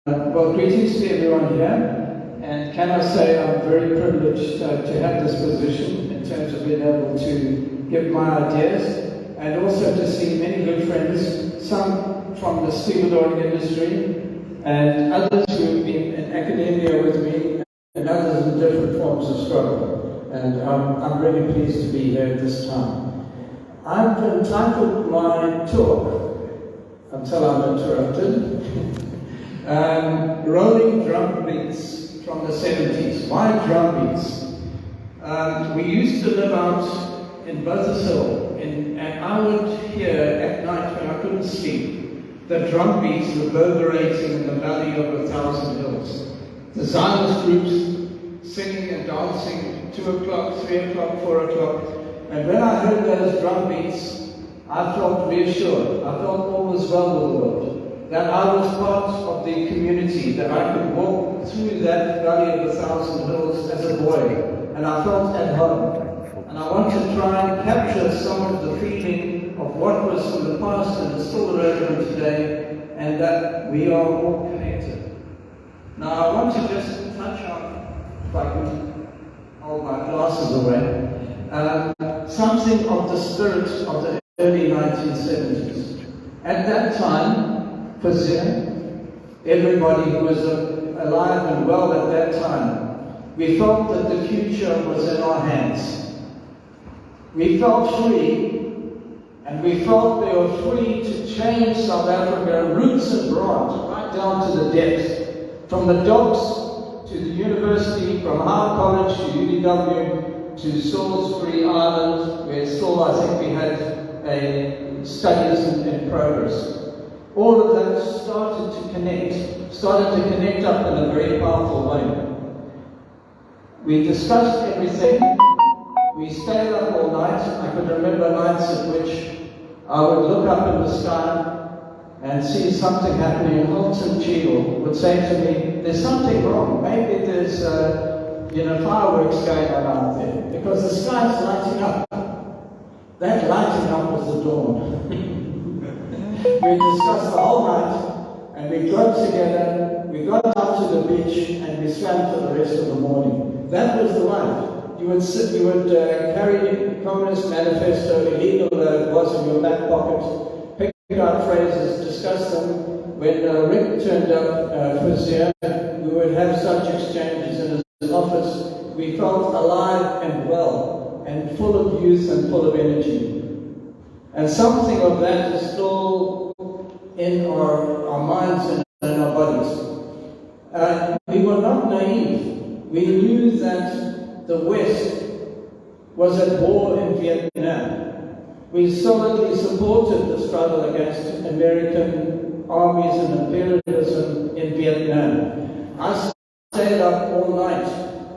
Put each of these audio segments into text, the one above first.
Well, greetings to everyone here, and can I say I'm very privileged to have this position in terms of being able to give my ideas, and also to see many good friends, some from the stevedoring industry, and others who have been in academia with me, and others in different forms of struggle. And I'm really pleased to be here at this time. I've entitled my talk, until I'm interrupted, Rolling Drum Beats from the 70s. Why drum beats? We used to live out in Buzzards Hill, and I would hear at night when I couldn't sleep the drum beats reverberating in the valley of 1,000 hills. The Zionist groups singing and dancing 2 o'clock, 3 o'clock, 4 o'clock. And when I heard those drum beats, I felt reassured. I felt all was well with the world. That I was part of the community, that I could walk through that valley of 1,000 hills as a boy, and I felt at home. And I want to try and capture some of the feeling of what was from the past and is still relevant today, and that we are all connected. Now I want to just touch on, if I can hold my glasses away, something of the spirit of the early 1970s. At that time, Foszia, everybody who was alive and well at that time, we felt that the future was in our hands. We felt free, and we felt we were free to change South Africa roots and branch, right down to the depths, from the docks to the university, from Howard College to UDW to Salisbury Island, where still I think we had studies in progress. All of that started to connect up in a very powerful way. We discussed everything. We stayed up all night. I could remember nights at which I would look up in the sky and see something happening. And Hilton Cheadle would say to me, "There's something wrong. Maybe there's fireworks going on out there, because the sky's lighting up." That lighting up was the dawn. We discussed the whole night, and we got together, we got out to the beach, and we swam for the rest of the morning. That was the life. You would carry Communist Manifesto, illegal was in your back pocket, pick out phrases, discuss them. When Rick turned up Foszia, we would have such exchanges in his office. We felt alive and well, and full of youth and full of energy. And something of that is still in our minds and in our bodies. We were not naive. We knew that the West was at war in Vietnam. We solidly supported the struggle against American armies and imperialism in Vietnam. I stayed up all night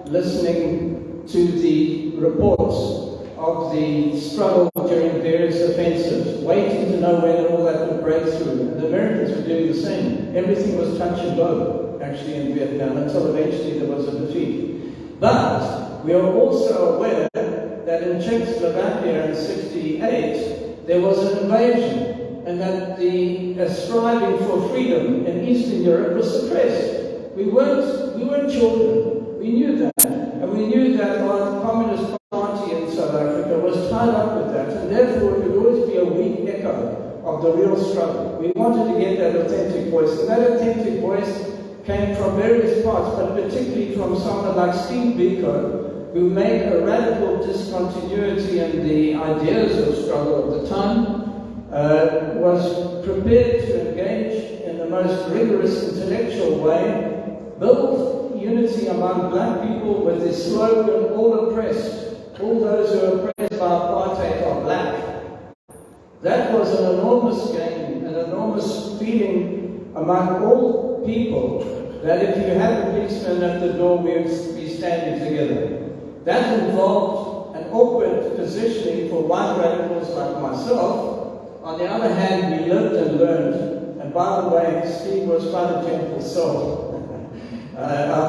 listening to the reports of the struggle during various offensives, waiting to know whether all that would break through. And the Americans were doing the same. Everything was touch and go, actually, in Vietnam, until eventually there was a defeat. But we are also aware that in Czechoslovakia in '68, there was an invasion, and that the striving for freedom in Eastern Europe was suppressed. We weren't children. We knew that. And we knew that our Communist Party in South Africa was tied up with that, and therefore it would always be a weak echo of the real struggle. We wanted to get that authentic voice, and that authentic voice came from various parts, but particularly from someone like Steve Biko, who made a radical discontinuity in the ideas of struggle at the time, was prepared to engage in the most rigorous intellectual way, build unity among black people with the slogan, "All oppressed, all those who are oppressed by apartheid are black." That was an enormous gain, an enormous feeling among all people, that if you had a policeman at the door, we would be standing together. That involved an awkward positioning for white radicals like myself. On the other hand, we lived and learned, and by the way, Steve was quite a gentle soul.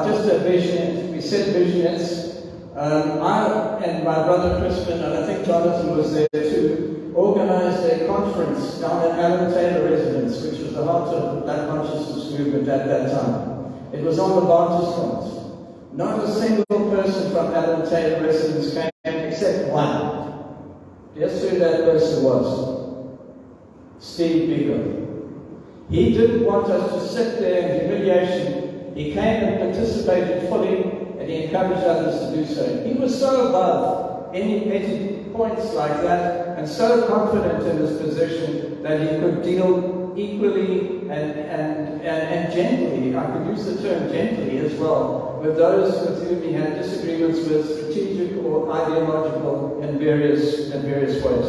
Just a vision, we said visionaries. I and my brother Crispin, and I think Jonathan was there too, organized a conference down at Alan Taylor Residence, which was the heart of the Black Consciousness movement at that time. It was on the Barney. Not a single person from Alan Taylor Residence came except one. Guess who that person was? Steve Biko. He didn't want us to sit there in humiliation. He came and participated fully, and he encouraged others to do so. He was so above any petty points like that, and so confident in his position that he could deal equally and gently, I could use the term gently as well, with those with whom he had disagreements with, strategic or ideological in various ways.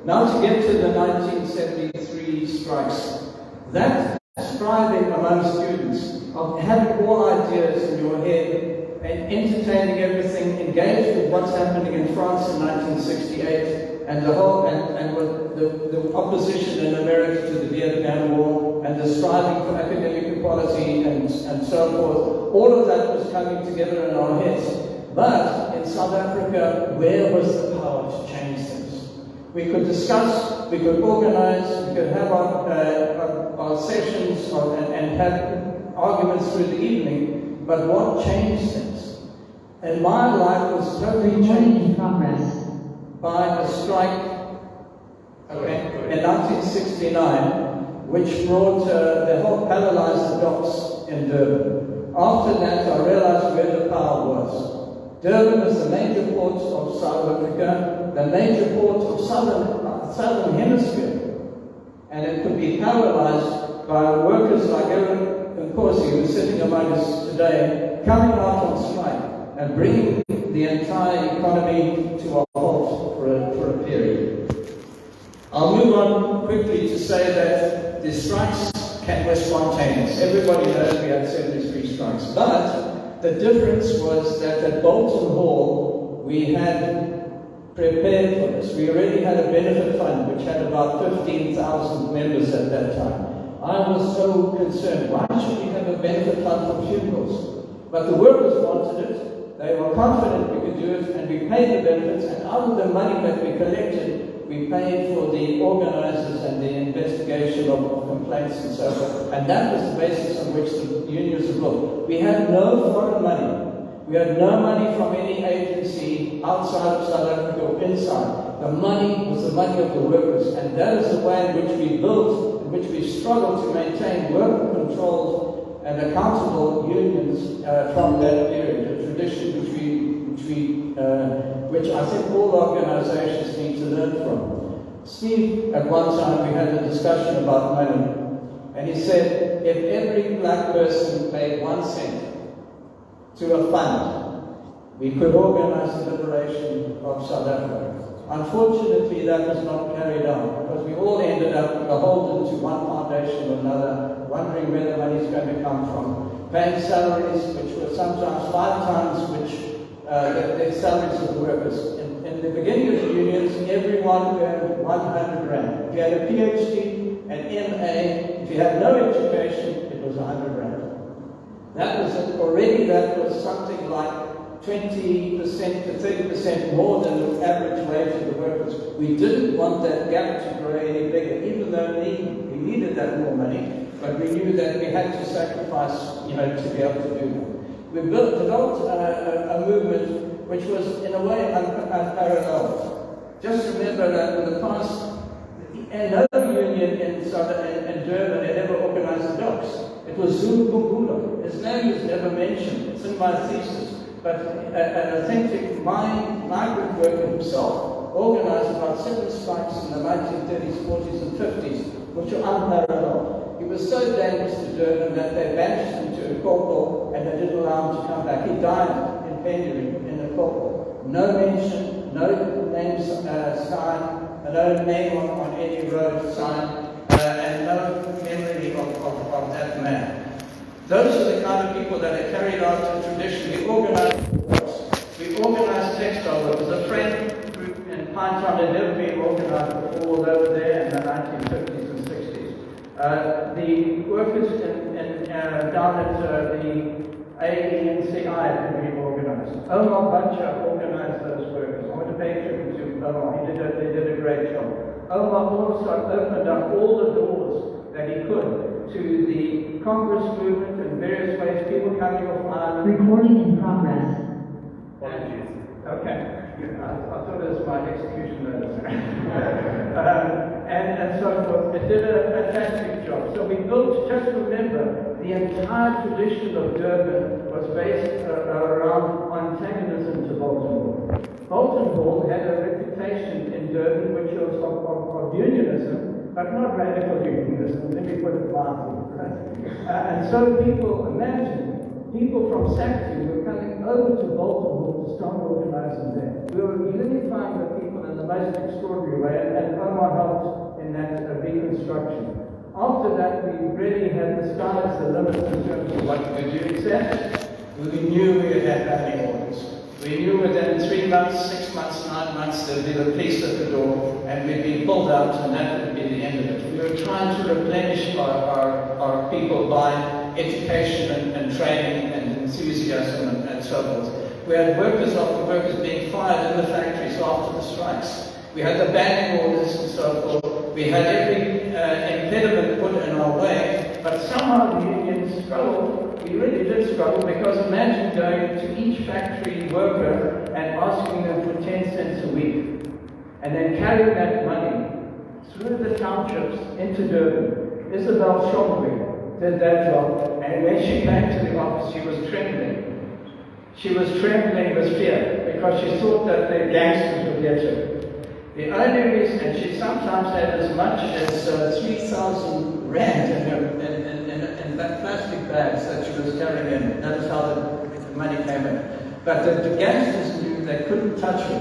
Now to get to the 1973 strikes. That striving among students of having all ideas in your head and entertaining everything, engaged with what's happening in France in 1968 and the whole and with the opposition in America to the Vietnam War and the striving for academic equality and so forth, all of that was coming together in our heads. But in South Africa, where was the power to change things? We could discuss, we could organize, we could have our sessions and have arguments through the evening, but what changed things? And my life was totally changed by a strike in 1969, which brought the whole paralyzed the docks in Durban. After that, I realized where the power was. Durban is the major port of South Africa, the major port of southern hemisphere, and it could be paralyzed by workers like Aaron Corsi, who's sitting among us today, coming out on strike and bringing the entire economy to a halt for a period. I'll move on quickly to say that the strikes were spontaneous. Everybody knows we had 73 strikes, but the difference was that at Bolton Hall we had prepared for this. We already had a benefit fund which had about 15,000 members at that time. I was so concerned, why should we have a benefit fund for funerals? But the workers wanted it, they were confident we could do it, and we paid the benefits, and out of the money that we collected, we paid for the organizers and the investigation of complaints and so forth. And that was the basis on which the unions were built. We had no foreign money. We had no money from any agency outside of South Africa or inside. The money was the money of the workers, and that is the way in which we built, in which we struggled to maintain worker-controlled and accountable unions from that period, a tradition which I think all organizations need to learn from. Steve, at one time, we had a discussion about money, and he said, if every black person paid 1 cent to a fund, we could organize the liberation of South Africa. Unfortunately, that was not carried out, because we all ended up beholden to one foundation or another, wondering where the money is going to come from, paying salaries which were sometimes 5 times the salaries of the workers. In the beginning of the unions, everyone earned 100 rand. If you had a PhD, an MA, if you had no education, it was 100 rand. That was something like 20% to 30% more than the average wage of the workers. We didn't want that gap to grow any bigger, even though we needed that more money, but we knew that we had to sacrifice, to be able to do that. We developed a movement which was, in a way, unparalleled. Just remember that in the past, no union in Durban had ever organized the docks. It was Zulu Kumbula. His name was never mentioned. It's in my thesis. But an authentic migrant worker himself organized about 7 strikes in the 1930s, 40s, and 50s, which were unparalleled. He was so dangerous to Durban that they banished him to a corporal and they didn't allow him to come back. He died in penury in a corporal. No mention, no name sign, no name on any road sign, and no memory of that man. Those are the kind of people that had carried out the tradition. We organized textile. There was a friend group in Pinetown that had never been organized before. They were there in the 1950s and 60s. The workers down at AENCI had been organized. Omar Bacha organized those workers. I want to pay tribute to Omar. He did a great job. Omar also opened up all the doors that he could to the Congress movement in various ways, people coming off Ireland. Recording in progress. Apologies. Okay. I thought it was my execution notice. and so forth. It did a fantastic job. So we built, just remember, the entire tradition of Durban was based around antagonism to Baltimore. Baltimore had a reputation in Durban which was of unionism, but not radical unionism, let me put it mildly. And so people imagine, people from Saxony were coming over to Baltimore to start organizing there. We were unifying the people in the most extraordinary way, and Omar helped in that reconstruction. After that, we really had the sky's the limit in terms of what we could do, except we knew we had banning orders. We knew within 3 months, 6 months, 9 months, there'd be the police at the door, and we'd be pulled out, and that would be the end of it. We were trying to replenish our people by education and training and enthusiasm and so forth. We had workers after workers being fired in the factories after the strikes. We had the banning orders and so forth. We had every impediment put in our way, but somehow the unions struggled. We really did struggle, because imagine going to each factory worker and asking them for 10 cents a week, and then carrying that money through the townships into Durban. Isabel Shomri did that job, and when she came to the office, she was trembling. She was trembling with fear, because she thought that the gangsters would get her. The only reason, and she sometimes had as much as 3,000 rand in that plastic bags that she was carrying in. That is how the money came in. But the gangsters knew they couldn't touch her.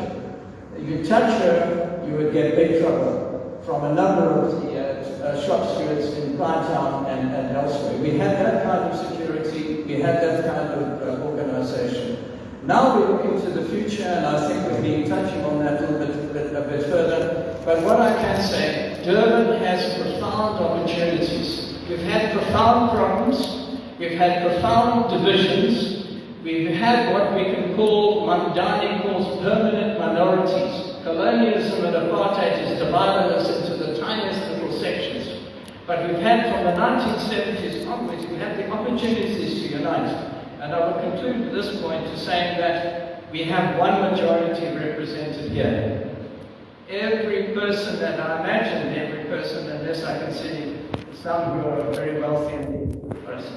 If you touch her, you would get big trouble from a number of the shop stewards in Pinetown and elsewhere. We had that kind of security. We had that kind of organization. Now we're looking to the future, and I think we'll be touching on that a bit further. But what I can say, Durban has profound opportunities. We've had profound problems. We've had profound divisions. We've had what we can call, Mandani calls permanent minorities. Colonialism and apartheid has divided us into the tiniest little sections. But we've had, from the 1970s onwards, we've had the opportunities to unite. And I will conclude at this point to saying that we have one majority represented here. Every person, and I imagine every person, unless I can see some who are very wealthy indeed,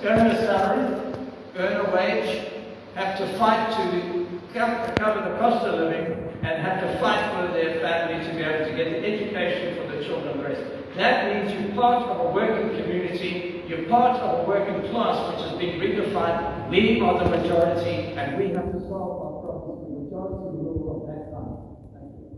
earn a salary, earn a wage, have to fight to cover the cost of living, and have to fight for their family to be able to get the education for the children and the rest. That means you're part of a working community, you're part of a working class which has been redefined. We are the majority, and we have to solve our problems. The majority will from that time. Thank you.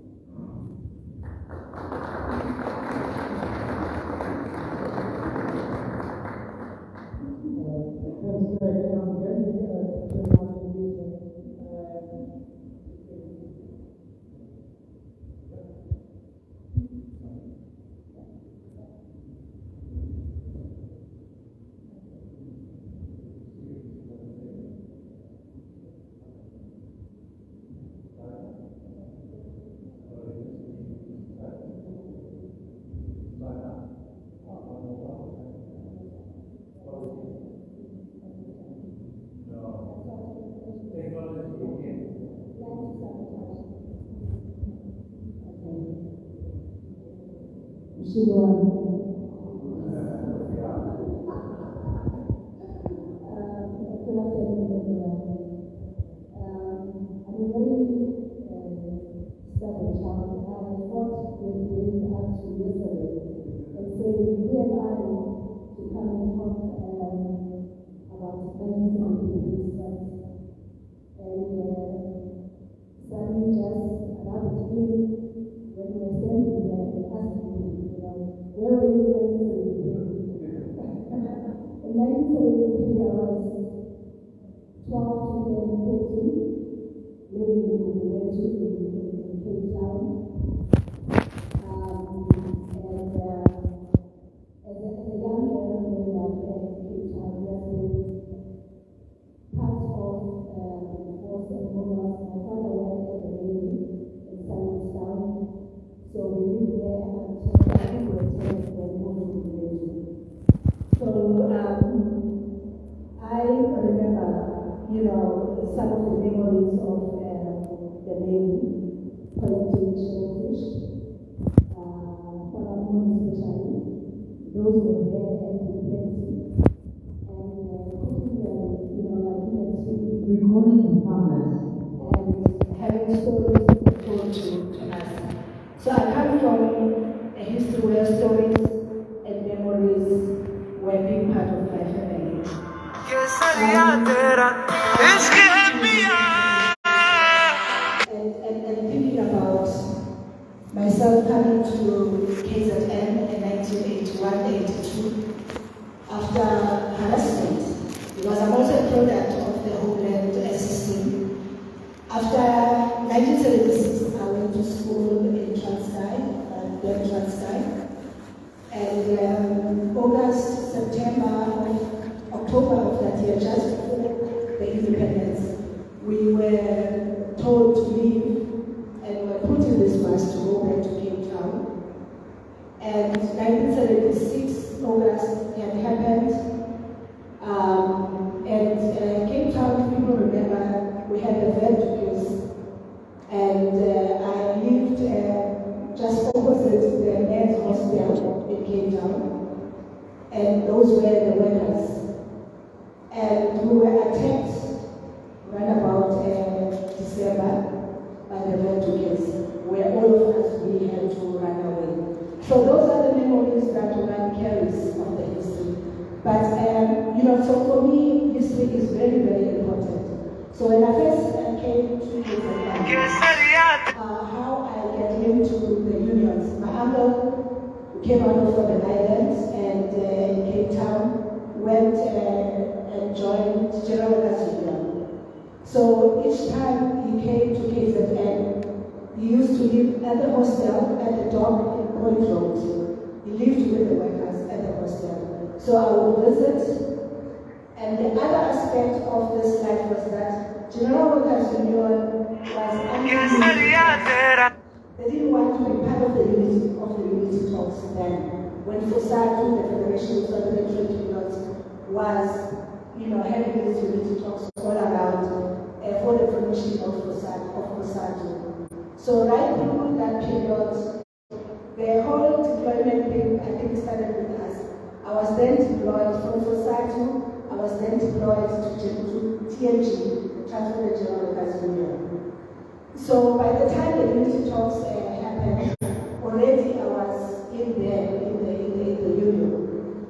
Where those who were there and plenty, and putting them, like recording in progress, and having stories told to us. So I come from a history where stories and memories were being part of my family. And thinking about myself coming to KZN in 1981-82 after harassment, because I'm also a product of the homeland system. After 1976, I went to school in Transkei, and August, September, October of that year, just before the independence, we were told to leave and were put in this bus to go back to Cape Town. And 1976, August had happened. And Cape Town, people remember, we had the Vertigus. And I lived just opposite the men's hostel in Cape Town. And those were the workers. And we were attacked right about December by the Vertigus, where all of us, we had to run away. So those are the memories that one carries of the history. But, so for me, history is very, very important. So when I first came to how I get into the unions, my uncle came out of Robben Island and in Cape Town went and joined General Union. So each time he came to KZN, he used to live at the hostel at the dock in Point Road. He lived with the workers at the hostel. So I would visit, and the other aspect of this life was that General Workers Union was they didn't want to be part of the unity talks then. When Foszia Turner, the Federation of the Trade Unions, was having these unity talks all around for the promotion of Foszia Turner. So right through that period, the whole deployment thing, I think, started with us. I was then deployed from Foszia Turner. I was then deployed to TNG, Transfer the General Workers Union. So by the time the unity talks happened, already I was in there in the union.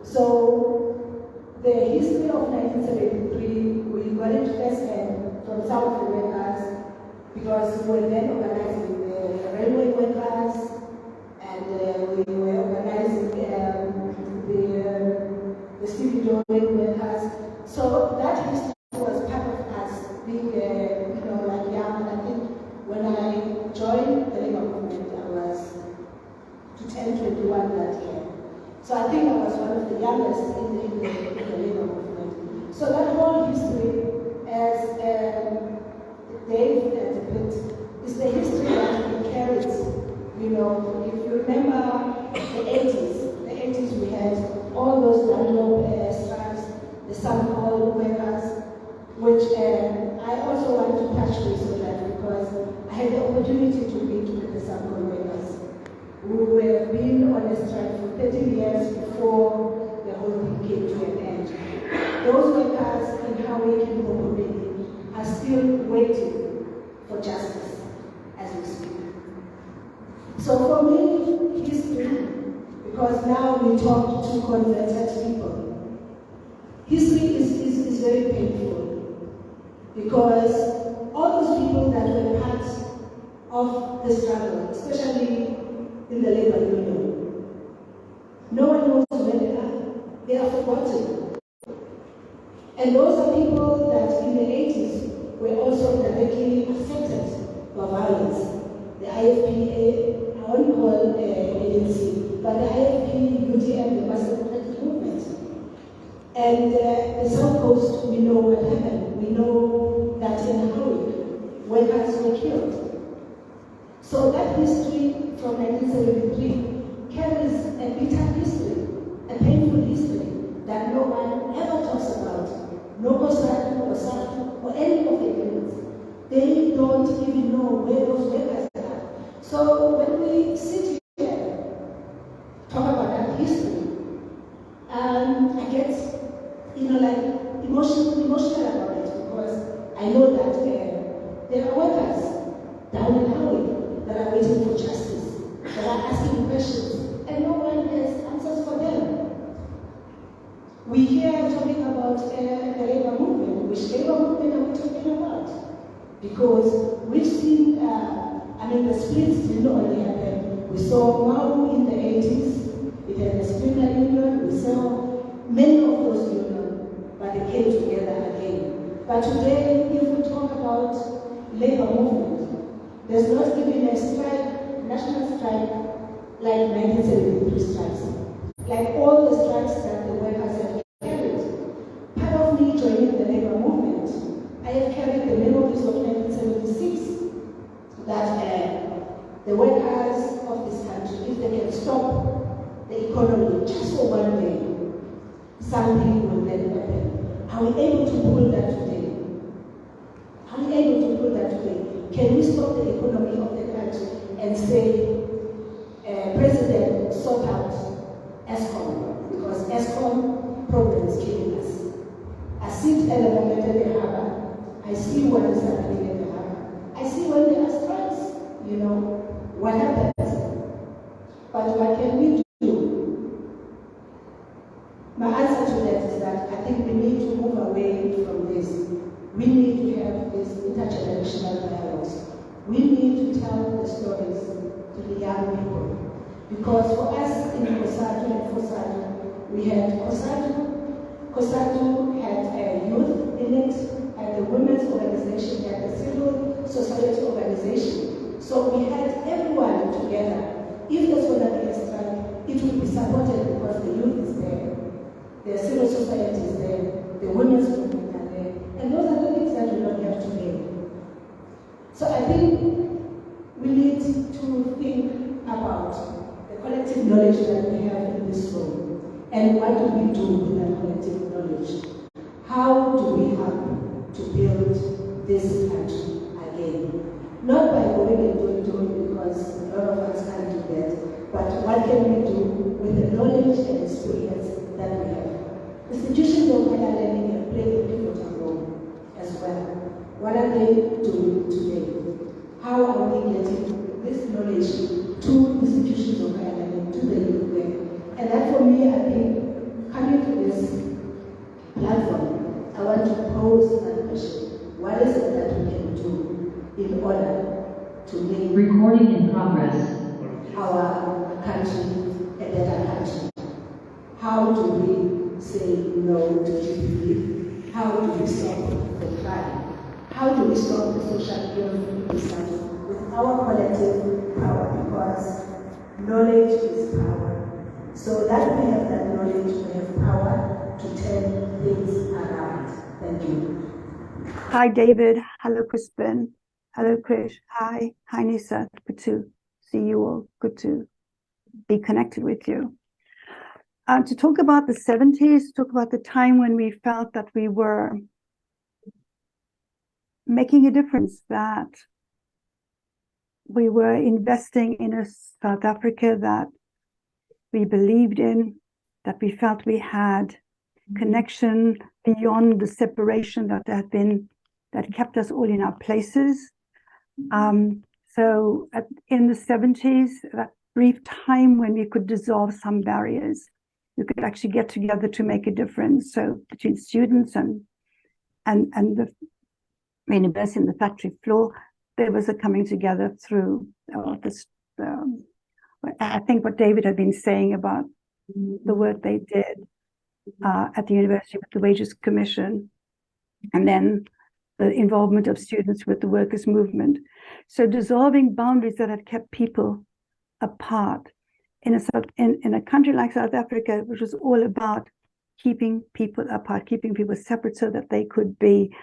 So the history of 1973, we got it firsthand from some of the workers, because we were then organizing the railway workers, and we were organizing the stevedore workers. So that history was part of us being, like young. And I think when I joined the labor movement, I was 21 that year. So I think I was one of the youngest in the labor movement. So that whole history, as Dave has put, is the history that we carried. If you remember the 80s we had all those Dladla strikes, the Sun-Call workers, which I also want to touch base on that, because I had the opportunity to meet with the Sun-Call workers who have been on a strike for 30 years before the whole thing came to an end. Those workers in Housekeeping are still waiting for justice as we speak. So for me, history, because now we talk to converted people, history is very painful, because all those people that were part of the struggle, especially in the labor union, no one knows where they are. They are forgotten. And those are people that in the 80s were also directly affected by violence. The IFPA, I won't call ANC, but the IFP, UDM, the Master Democratic Movement. And the South Coast, we know what happened. We know that in Harriet, workers were killed. So that history from 1973 carries a bitter history, a painful history that no one ever talks about. No COSATU or SATU or any of the unions. They don't even know where those workers are. So when we sit here, talk about that history, I get, like emotional about it because I know that there are workers down in Hawaii that are waiting for justice, that are asking questions, and no one has answers for them. We hear talking about the labor movement. Which labor movement are we talking about? Because we've seen, the splits didn't only happen. We saw Mau in the 80s, it had the Splinter Union, we saw many of those unions, but they came together again. But today, if we talk about labor movement, there's not even a strike, national strike, like 1973 strikes. Like all the strikes that the workers have carried. Part of me joining the labor movement, I have carried the memories of 1976 that the workers of this country, if they can stop the economy just for one day, something will then happen. Are we able to pull that today? Are we able to pull that today? Can we stop the economy of the country and say, President, sort out ESCOM, because ESCOM problem is killing us. I sit at the moment at the harbor, I see what is happening at the harbor. I see when there are strikes, what happens. But what can we do? My answer to that is that I think we need to move away from this. We need to have this intergenerational dialogues. We need to tell the stories to the young people. Because for us in COSATU and Foszia, we had COSATU had a youth in it, had the women's organization, had the civil society organization. So we had everyone together. If there's going to be a strike, it will be supported because the youth is there, the civil society is there, the women's movement are there, and those are the things that we don't have today. So I think we need to think about the collective knowledge that we have in this room, and what do we do with that collective knowledge? How do we help to build this country again? Not by going and doing, because a lot of us can't do that, but what can we do with the knowledge and experience that we have? Institutions of higher learning have played a pivotal role as well. What are they doing today? How are we getting this knowledge to institutions of higher learning, to the youth there? And that for me, I think, coming to this platform, I want to pose that question. What is it that we can do in order to make recording in progress our country a better country? How do we say no to GDP? How do we stop the crime? How do we stop the social ills with our collective power? Because knowledge is power. So that we have that knowledge, we have power to turn things around. Thank you. Hi, David. Hello, Crispin. Hello, Krish. Hi. Hi, Nise. Good to see you all. Good to be connected with you. To talk about the 70s, talk about the time when we felt that we were making a difference, that we were investing in a South Africa that we believed in, that we felt we had connection beyond the separation that kept us all in our places. So in the 70s, that brief time when we could dissolve some barriers, we could actually get together to make a difference. So between students and the university and the factory floor, there was a coming together through this. I think what David had been saying about the work they did at the university with the Wages Commission, and then the involvement of students with the workers' movement. So dissolving boundaries that had kept people apart in a country like South Africa, which was all about keeping people apart, keeping people separate so that they could be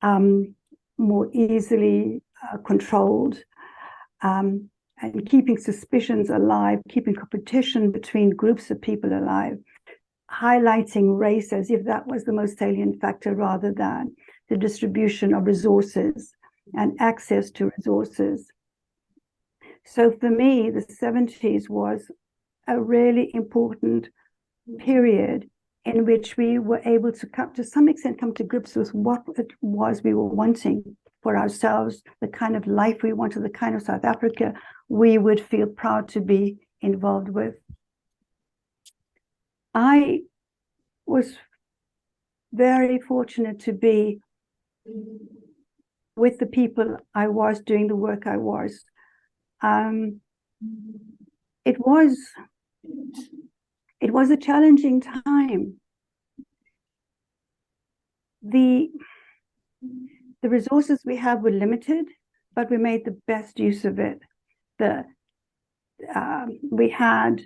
more easily controlled, and keeping suspicions alive, keeping competition between groups of people alive, highlighting race as if that was the most salient factor rather than the distribution of resources and access to resources. So for me, the 70s was a really important period in which we were able to come, to some extent, come to grips with what it was we were wanting for ourselves, the kind of life we wanted, the kind of South Africa we would feel proud to be involved with. I was very fortunate to be with the people I was doing the work I was. It was a challenging time. The resources we have were limited, but we made the best use of it. We had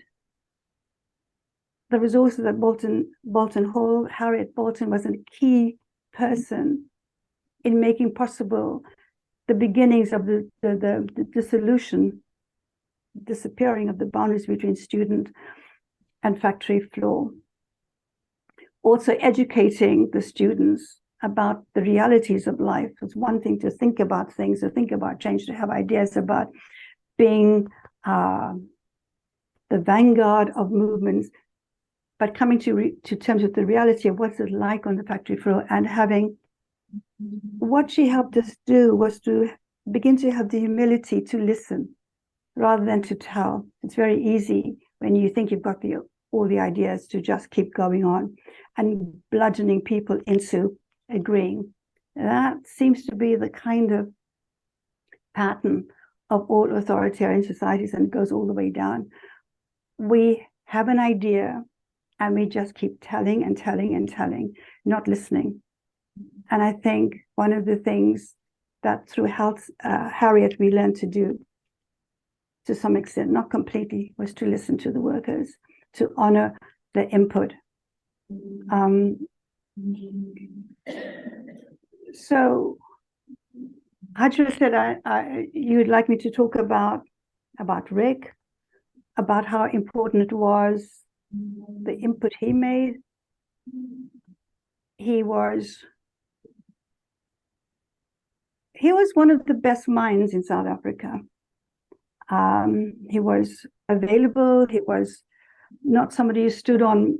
the resources at Bolton Hall. Harriet Bolton was a key person in making possible the beginnings of the dissolution, disappearing of the boundaries between student and factory floor. Also educating the students about the realities of life. It's one thing to think about things, to think about change, to have ideas about being the vanguard of movements, but coming to terms with the reality of what's it like on the factory floor, and having, what she helped us do was to begin to have the humility to listen rather than to tell. It's very easy when you think you've got all the ideas to just keep going on and bludgeoning people into agreeing. That seems to be the kind of pattern of all authoritarian societies, and it goes all the way down. We have an idea and we just keep telling and telling and telling, not listening. And I think one of the things that through Harriet we learned to do, to some extent, not completely, was to listen to the workers, to honor their input. So Hajra said you would like me to talk about Rick, about how important it was, the input he made. He was one of the best minds in South Africa. He was available. He was not somebody who stood on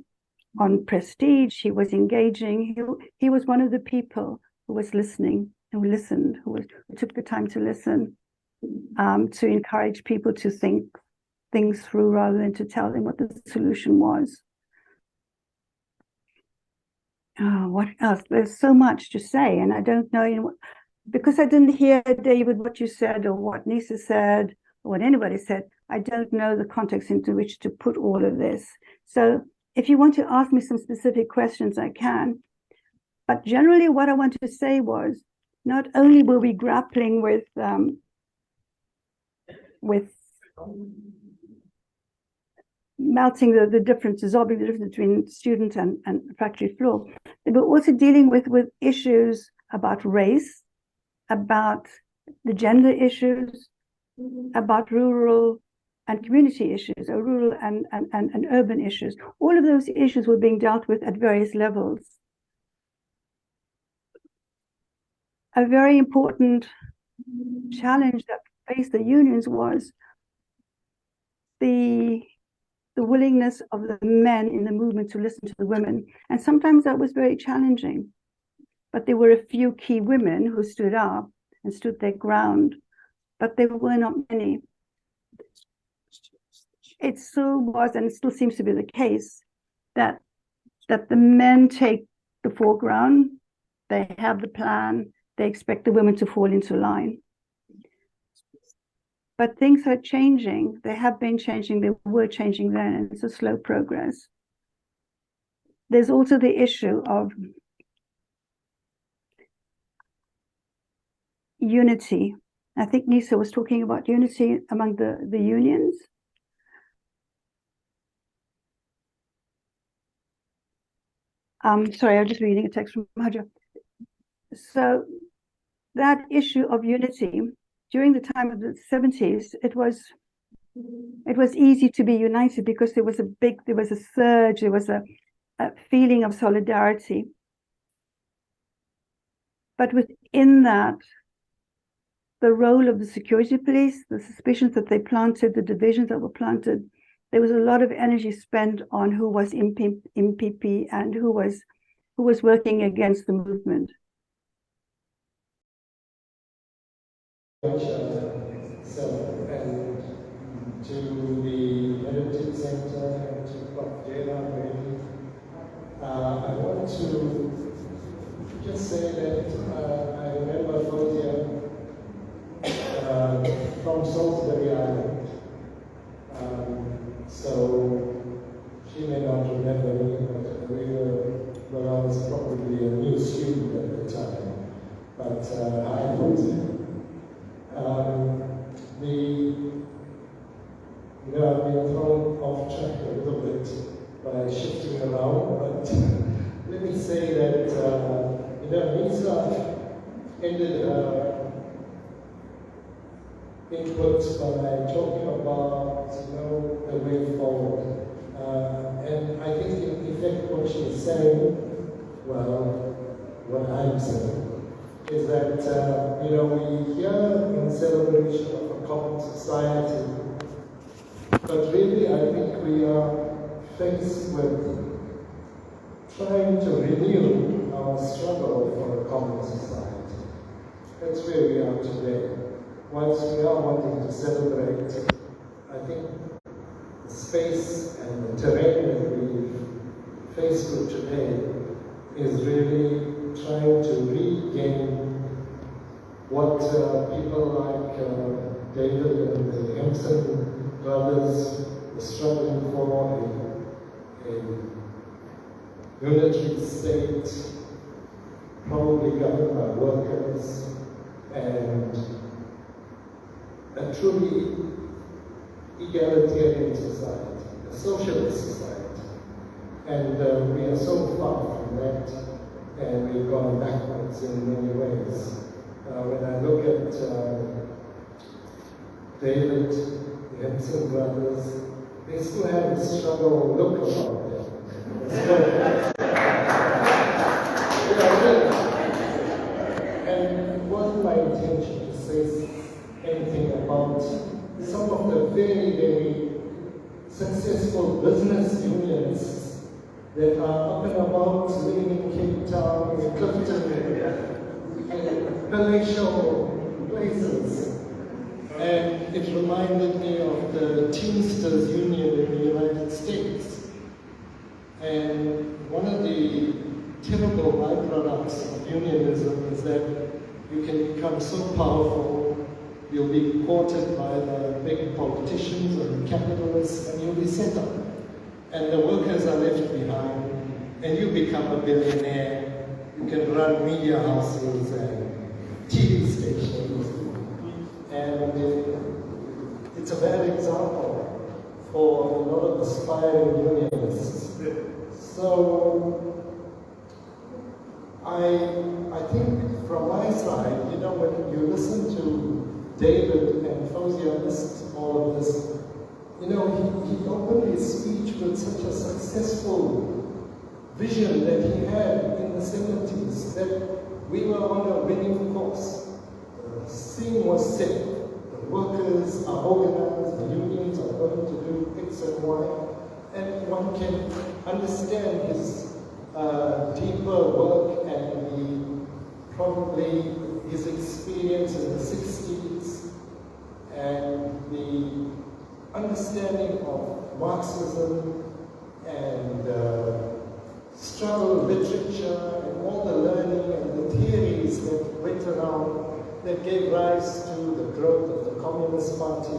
prestige. He was engaging. He was one of the people who was listening, who listened, who took the time to listen, to encourage people to think things through rather than to tell them what the solution was. What else? There's so much to say, and I don't know, because I didn't hear, David, what you said or what Nise said or what anybody said. I don't know the context into which to put all of this. So if you want to ask me some specific questions, I can. But generally what I wanted to say was, not only were we grappling with melting the difference, dissolving the difference between student and factory floor, they were also dealing with issues about race, about the gender issues, about rural and community issues, or rural and urban issues. All of those issues were being dealt with at various levels. A very important challenge that faced the unions was the willingness of the men in the movement to listen to the women. And sometimes that was very challenging. But there were a few key women who stood up and stood their ground, but there were not many. It still was, and it still seems to be the case, that the men take the foreground, they have the plan, they expect the women to fall into line. But things are changing. They have been changing. They were changing then, and it's a slow progress. There's also the issue of unity. I think Nise was talking about unity among the unions. Sorry, I'm just reading a text from Hajra. So that issue of unity, during the time of the 70s, it was easy to be united because there was a surge, there was a feeling of solidarity. But within that, the role of the security police, the suspicions that they planted, the divisions that were planted, there was a lot of energy spent on who was in MPP and who was working against the movement. And to the Heritage Center and to Prof. Reddy, I want to just say that I remember Foszia from Salisbury Island. So she may not remember me, but I was probably a new student at the time. But hi, Foszia. I've been thrown off track a little bit by shifting around, but let me say that, Nise ended her input by talking about, the way forward. And I think in effect what she's saying, well, what I'm saying, is that, we hear in celebration of a common society, but really I think we are faced with trying to renew our struggle for a common society. That's where we are today. Whilst we are wanting to celebrate, I think the space and the terrain that we face with today is really trying to regain what people like David and the Hemson brothers were struggling for, a unitary state, probably governed by workers, and a truly egalitarian society, a socialist society. And we are so far from that, and we've gone backwards in many ways. When I look at David, the Hemson brothers, they still have a struggle look about them. And it wasn't my intention to say anything about some of the very, very successful business unionists that are up and about living in Cape Town, in Clifton, in palatial places. And it reminded me of the Teamsters Union in the United States. And one of the terrible byproducts of unionism is that you can become so powerful, you'll be courted by the big politicians and the capitalists, and you'll be set up. And the workers are left behind, and you become a billionaire. You can run media houses and TV stations. And it's a bad example for a lot of aspiring unionists. So I think from my side, when you listen to David and Foszia list all of this, he opened his speech with such a successful vision that he had in the 70s, that we were on a winning course. The scene was set. The workers are organized, the unions are going to do X and Y, and one can understand his deeper work and probably his experience in the 60s and the understanding of Marxism and struggle literature and all the learning and the theories that went around that gave rise to the growth of the Communist Party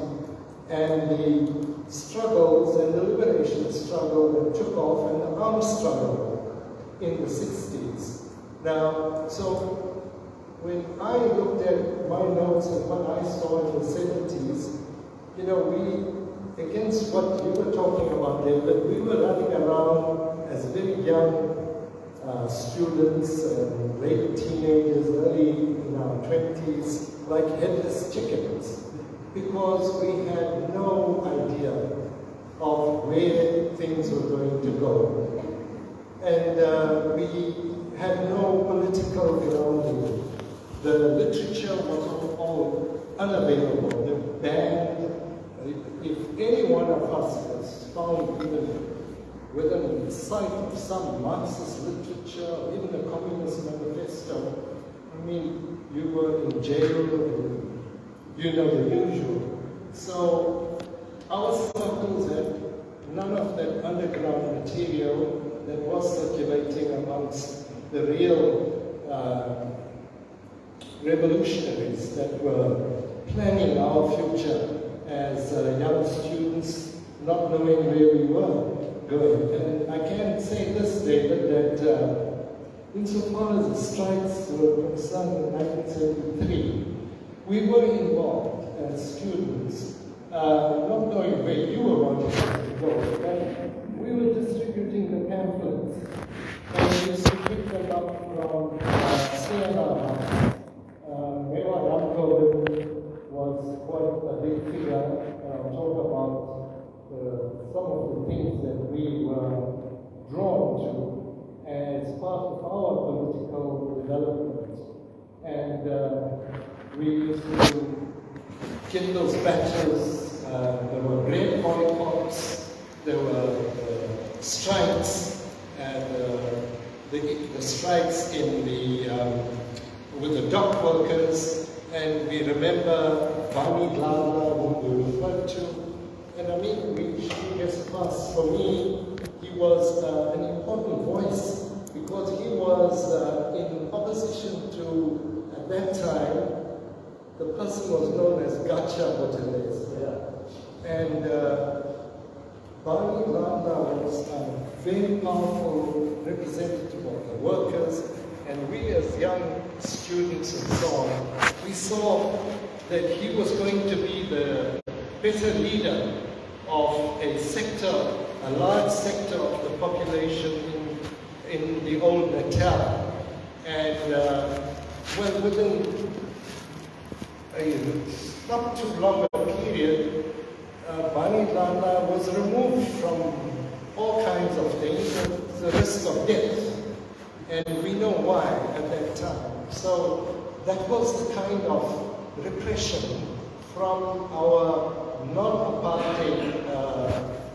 and the struggles and the liberation struggle that took off and the armed struggle in the 60s. Now, so when I looked at my notes and what I saw in the 70s, we, against what you were talking about, David, we were running around as very young students and late teenagers, early in our 20s, like headless chickens, because we had no idea of where things were going to go. And we had no political grounding. The literature was all unavailable. The band, if any one of us was found even within sight of some Marxist literature, or even the Communist Manifesto. I mean, you were in jail, and you know the usual. So our circles had none of that underground material that was circulating amongst the real revolutionaries that were planning our future as young students, not knowing where we were going. And I can say this, David, that insofar as the strikes were concerned in 1973, we were involved as students, not knowing where you were wanting to go. And we were distributing the pamphlets, and we used to pick them up from CNR. Mewa Ramko was quite a big figure, and I'll talk about some of the things that we were drawn to as part of our political development. And we used to get those batches. There were great boycotts, there were strikes, and the strikes in with the dock workers, and we remember Barney, Dladla, whom we referred to. And I mean, for me, he was an important voice because he was in opposition to, at that time, the person was known as Gacha Boteles. Yeah. And Barney Dladla was a very powerful representative of the workers, and we as young students and so on, we saw that he was going to be the better leader of a sector, a large sector of the population in the old Natal. And well, within a not too long a period, Barney Dladla was removed from all kinds of things, the risk of death. And we know why at that time. So that was the kind of repression from our non-apartheid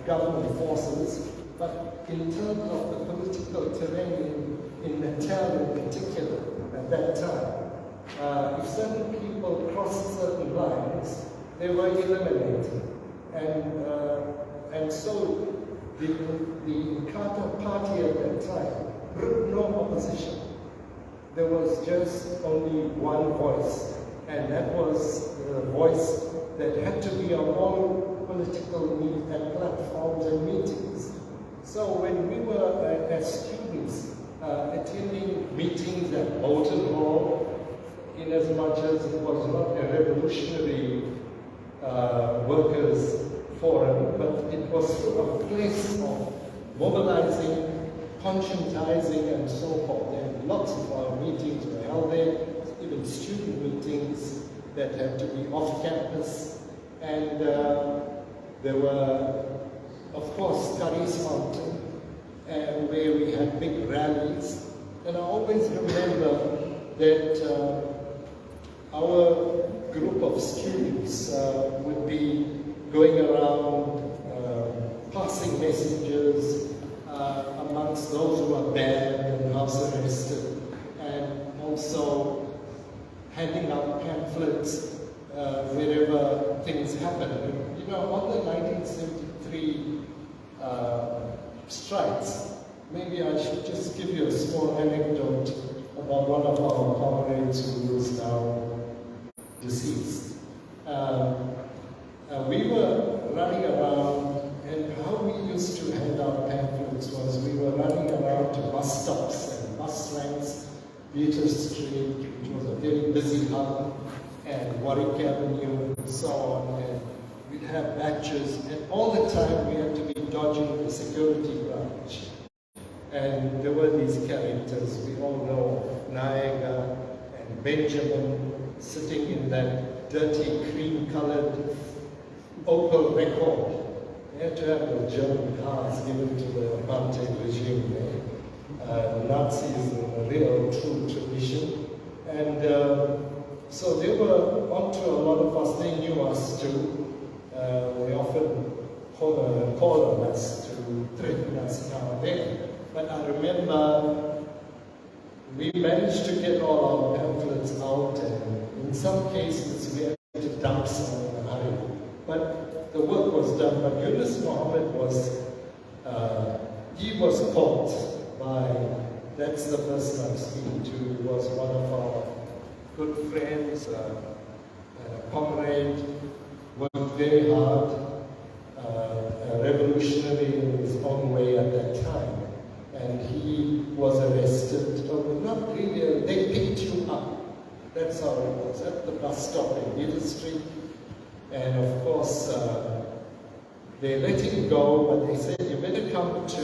government forces, but in terms of the political terrain in Natal in particular at that time. If certain people crossed certain lines, they were eliminated. And so the Inkatha party at that time wrote no opposition. There was just only one voice, and that was the voice that had to be on all political platforms and meetings. So when we were as students attending meetings at Bolton Hall, in as much as it was not a revolutionary workers' forum, but it was a place of mobilizing, conscientizing, and so forth. And lots of our meetings were held there, even student meetings that had to be off campus. And there were, of course, Curry's Mountain, and where we had big rallies. And I always remember that our group of students would be going around passing messages amongst those who were banned and house arrested, and also handing out pamphlets wherever things happened. You know, on the 1973 strikes, maybe I should just give you a small anecdote about one of our comrades who is now deceased. We were running around, and how we used to hand out pamphlets was we were running around to bus stops and bus ranks, Beater Street, which was a very busy hub, and Warwick Avenue, and so on. And we'd have batches, and all the time we had to be dodging the security branch. And there were these characters, we all know, Niagara and Benjamin, sitting in that dirty cream-colored Opel record. They had to have those German cars given to the apartheid regime. Nazis in a real true tradition. And so they were onto a lot of us, they knew us too. They often call on us to threaten us now and then. But I remember we managed to get all our pamphlets out, and in some cases we had to dump some in a hurry. But the work was done. But Nise Mahlange he was caught by, that's the person I'm speaking to, he was one of our good friends, a comrade, worked very hard, a revolutionary in his own way at that time. And he was arrested, not really, they picked you up. That's how it was, at the bus stop in Middle Street. And of course, they let him go, but they said, you better come to,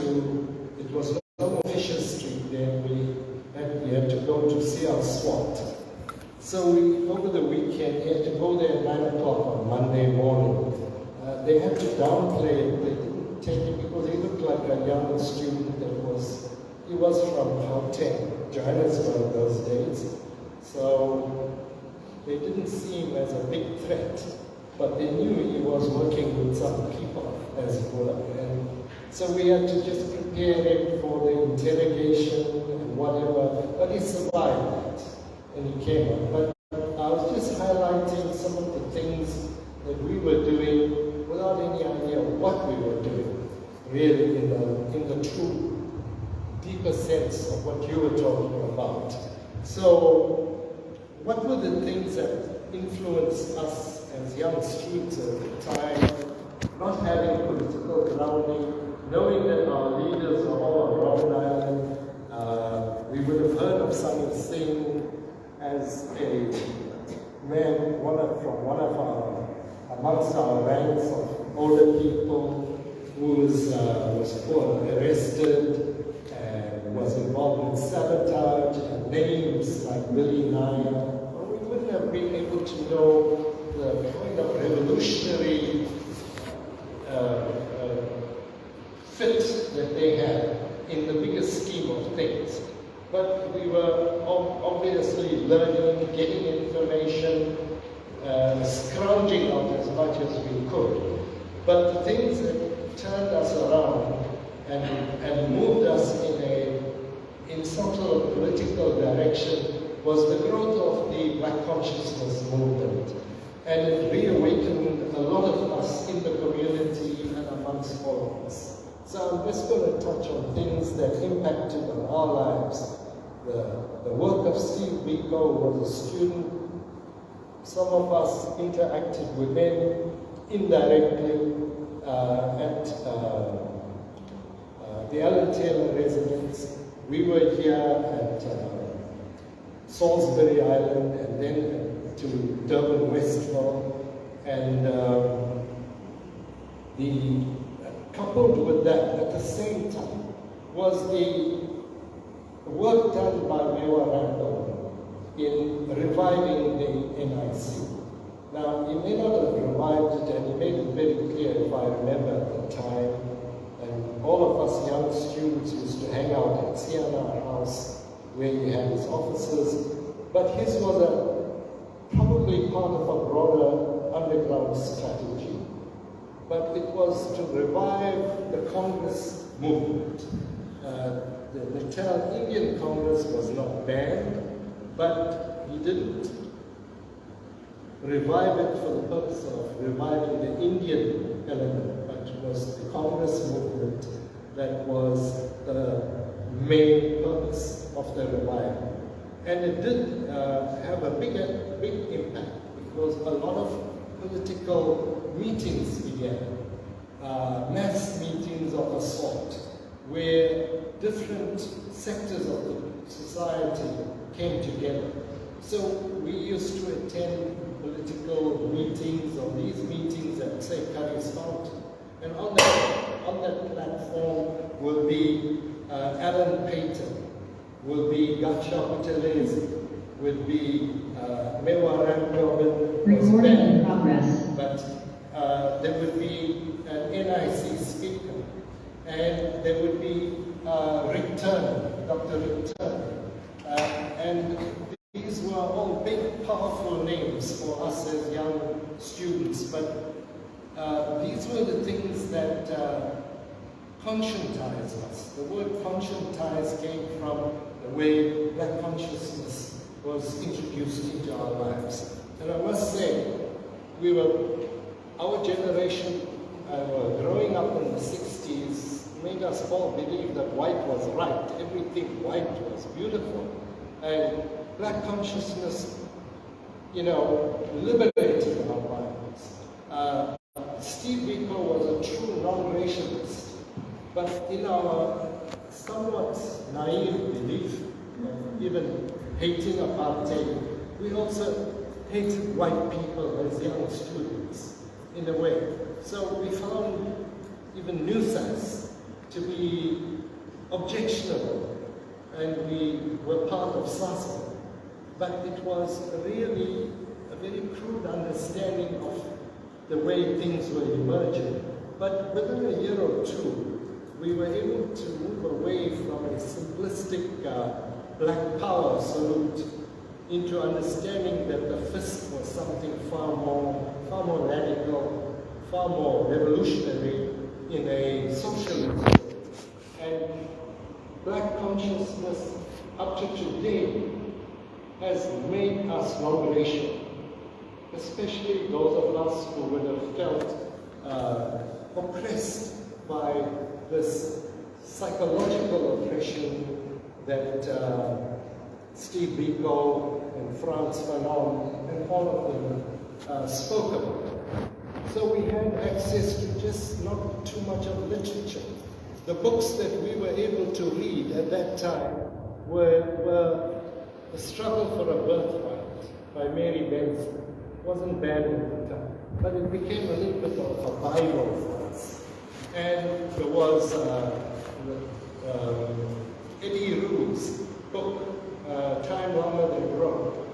it was no Fisher Street then, we had to go to see our SWAT. So over the weekend, he had to go there at 9 o'clock on Monday morning. They had to downplay it, they didn't take it because he looked like a young student he was from Gauteng, Johannesburg those days. So they didn't see him as a big threat, but they knew he was working with some people, as it were. And so we had to just prepare him for the interrogation and whatever, but he survived that, and he came on. But I was just highlighting some of the things that we were doing without any idea of what we were doing, really, in the true, deeper sense of what you were talking about. So, what were the things that influenced us as young students at the time, not having political grounding, knowing that our leaders are all around Ireland? We would have heard of Sunny Singh as a man, amongst our ranks of older people who was arrested, was involved in sabotage, and names like Willie Naya. We wouldn't have been able to know the kind of revolutionary fit that they had in the bigger scheme of things. But we were obviously learning, getting information, scrounging out as much as we could. But the things that turned us around and moved us in some sort of political direction was the growth of the Black consciousness movement. And it reawakened a lot of us in the community and amongst all of us. So I'm just going to touch on things that impacted on our lives. The work of Steve Biko was a student. Some of us interacted with him indirectly at the Alan Taylor residence. We were here at Salisbury Island and then to Durban Westville, and coupled with that at the same time was the work done by Preamble in reviving the NIC. Now, he may not have revived it, and he made it very clear, if I remember at the time, and all of us young students used to hang out at Siena House, where he had his offices, but his was probably part of a broader underground strategy. But it was to revive the Congress movement. The Natal Indian Congress was not banned, but he didn't revive it for the purpose of reviving the Indian element, but it was the Congress movement that was the main purpose of the revival. And it did have a big impact, because a lot of political meetings began, mass meetings of a sort, where different sectors of the society came together. So we used to attend political meetings, or these meetings at, say, Curry's Fountain. And on that platform will be Alan Payton, will be Gacha Utelezi, would be Mewaram Robin. Recording in progress. But there would be an NIC speaker, and there would be Rick Turner, Dr. Rick Turner. And these were all big, powerful names for us as young students, but these were the things that conscientize us. The word conscientize came from the way black consciousness was introduced into our lives. And I must say, our generation, growing up in the 60s, made us all believe that white was right. Everything white was beautiful. And black consciousness, liberated our minds. Steve Biko was a true non-racialist. But in our somewhat naive belief, even hating apartheid, we also hated white people as young students, in a way. So we found even nuisance to be objectionable, and we were part of SASA. But it was really a very crude understanding of the way things were emerging. But within a year or two, we were able to move away from a simplistic black power salute into understanding that the fist was something far more radical, far more revolutionary in a socialism. And black consciousness up to today has made us non-racial, especially those of us who would have felt oppressed by this psychological oppression that Steve Biko and Frans Fanon and all of them spoke about. So we had access to just not too much of literature. The books that we were able to read at that time were The Struggle for a Birthright by Mary Benson. It wasn't bad at the time, but it became a little bit of a Bible for us. And there was Eddie Rue's book, Time Longer Than Rome.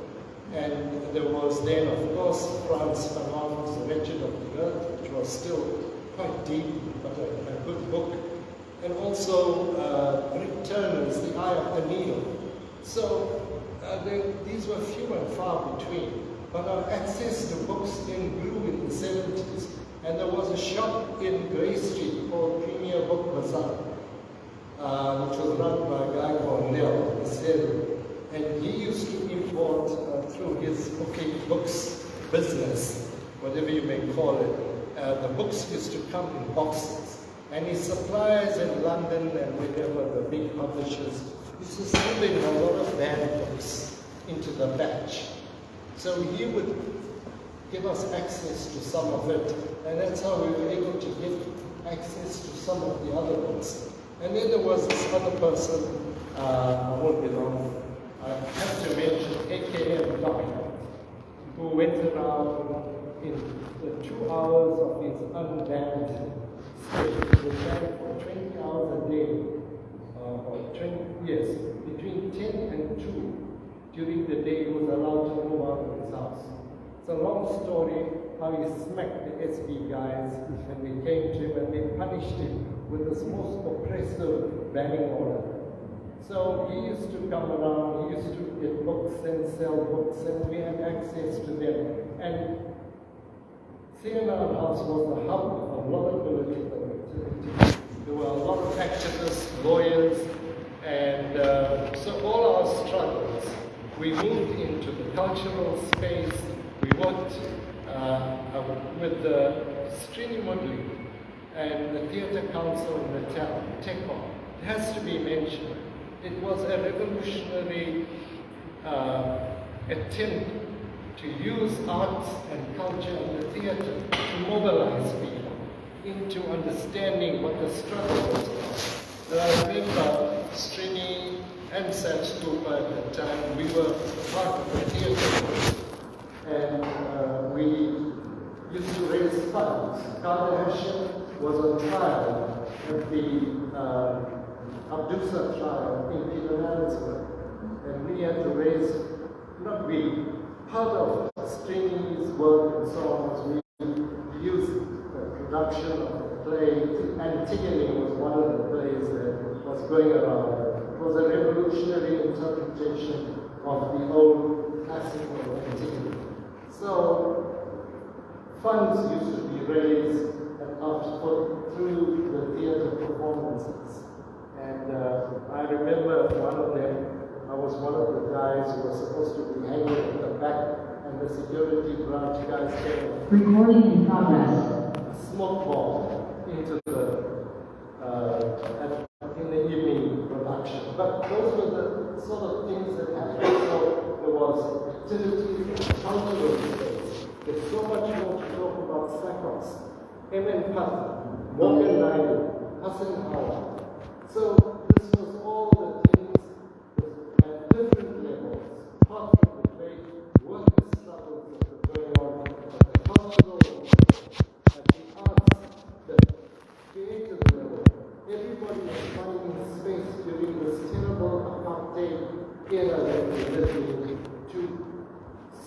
And there was then, of course, Frans Fanon's Wretched of the Earth, which was still quite deep, but a good book. And also Rick Turner's The Eye of the Needle. So these were few and far between. But our access to books then grew in the 70s. And there was a shop in Grey Street called Premier Book Bazaar, which was run by a guy called Nell, and he used to import through his books business, whatever you may call it. The books used to come in boxes, and his suppliers in London and wherever the big publishers used to send in a lot of banned books into the batch. So he would give us access to some of it, and that's how we were able to get access to some of the other books. And then there was this other person, I won't be long, I have to mention AKM Doctor, who went around in the 2 hours of his unbanned stay. He was banned for 20 hours a day, between 10 and 2 during the day he was allowed to move out of his house. It's a long story how he smacked the SB guys when they came to him and they punished him with this most oppressive banning order. So he used to come around, he used to get books and sell books, and we had access to them. And CNR House was the hub of a lot of political activity. There were a lot of activists, lawyers, and so all our struggles, we moved into the cultural space. We worked with the Srini Mudli and the Theatre Council in Natal, TECO. It has to be mentioned. It was a revolutionary attempt to use arts and culture and the theatre to mobilize people into understanding what the struggle was about. I remember Srini and Satstupa at the time, we were part of the theatre, and we used to raise funds. Kader Hashem was on trial at the Abdusa trial in Petersburg, and we had to raise, not we, part of Srini's work and so on was we used the production of the play. Antigone was one of the plays that was going around. It was a revolutionary interpretation of the old classical Antigone. So funds used to be Israelis through the theater performances. And I remember one of them, I was one of the guys who was supposed to be hanging at the back, and the security branch guys came. Recording in progress. Smoke bomb into the in the evening production. But those were the sort of things that happened. So there was activities in cultural space. There's so much more to talk about Sakos, M.N. Path, Morgan Naidoo, Hassan Howard. So this was all the things at different levels, apart from the great working struggles that were going on at the cultural level, at the arts, the creative level. Everybody was finding space during this terrible apartheid era that we lived in to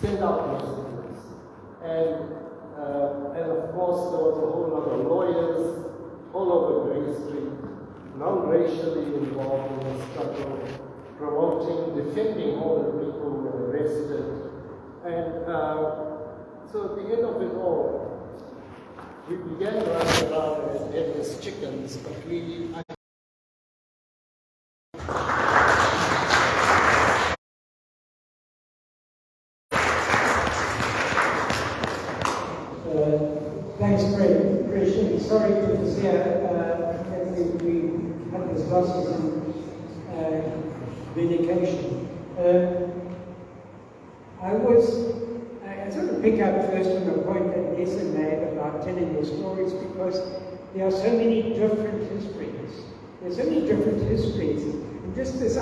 send out messages. And of course, there was a whole lot of lawyers all over Grey Street, non-racially involved in the struggle, promoting, defending all the people who were arrested. And so at the end of it all, we began running around as headless chickens, but thanks, Krish. Sorry to Foszia that we had this losses in dedication. I sort of pick up first on the point that Nise made about telling the stories, because there are so many different histories. There's so many different histories. And just this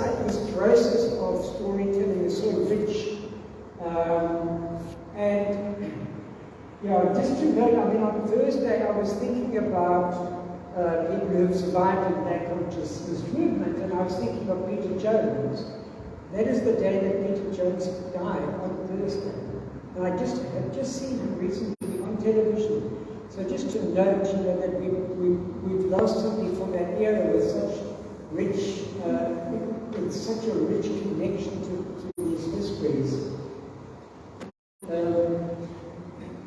process of storytelling is so rich. Just to note, I mean, on Thursday I was thinking about people who have survived the Black consciousness movement, and I was thinking of Peter Jones. That is the day that Peter Jones died, on Thursday. And I have just seen him recently on television. So just to note, that we've lost somebody from that era with such rich, with such a rich connection to these histories.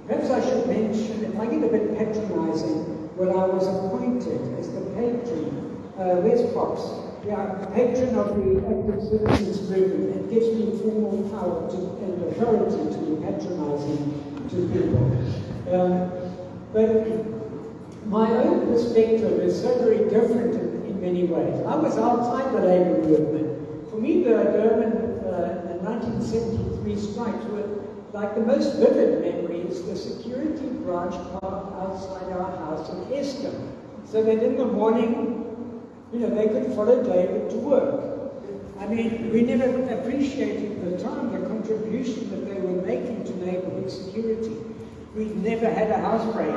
Perhaps I should mention, if I get a bit patronizing, when I was appointed as the patron, where's Pops? Yeah, patron of the active citizens movement. It gives me formal power and authority to be patronizing to people. But my own perspective is so very different in many ways. I was outside the labor movement. For me, the Durban 1973 strikes were like the most vivid memory is the security branch parked outside our house in Eskom, so that in the morning, they could follow David to work. I mean, we never appreciated the time, the contribution that they were making to neighborhood security. We never had a housebreak.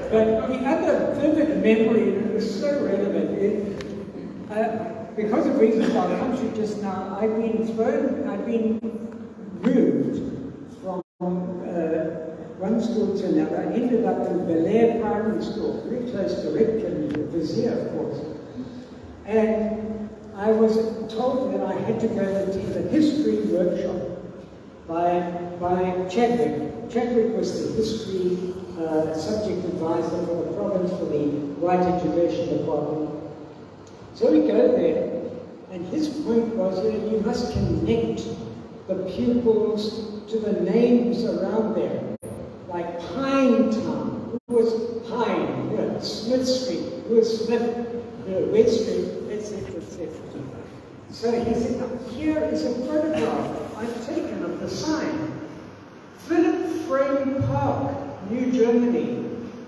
But the other vivid memory that was so relevant is, because of reasons our country just now, I've been moved from one school to another. I ended up in Belair Primary School, very close to Rick and Foszia, of course. And I was told that I had to go and attend a history workshop by Chadwick. Chadwick was the history subject advisor for the province for the White Education Department. So we go there, and his point was that you must connect the pupils to the names around there, like Pine Town, who was Pine, Smith Street, who was Smith, West Street, etc., etc. So he said, here is a photograph I've taken of the sign. Philip Frame Park, New Germany.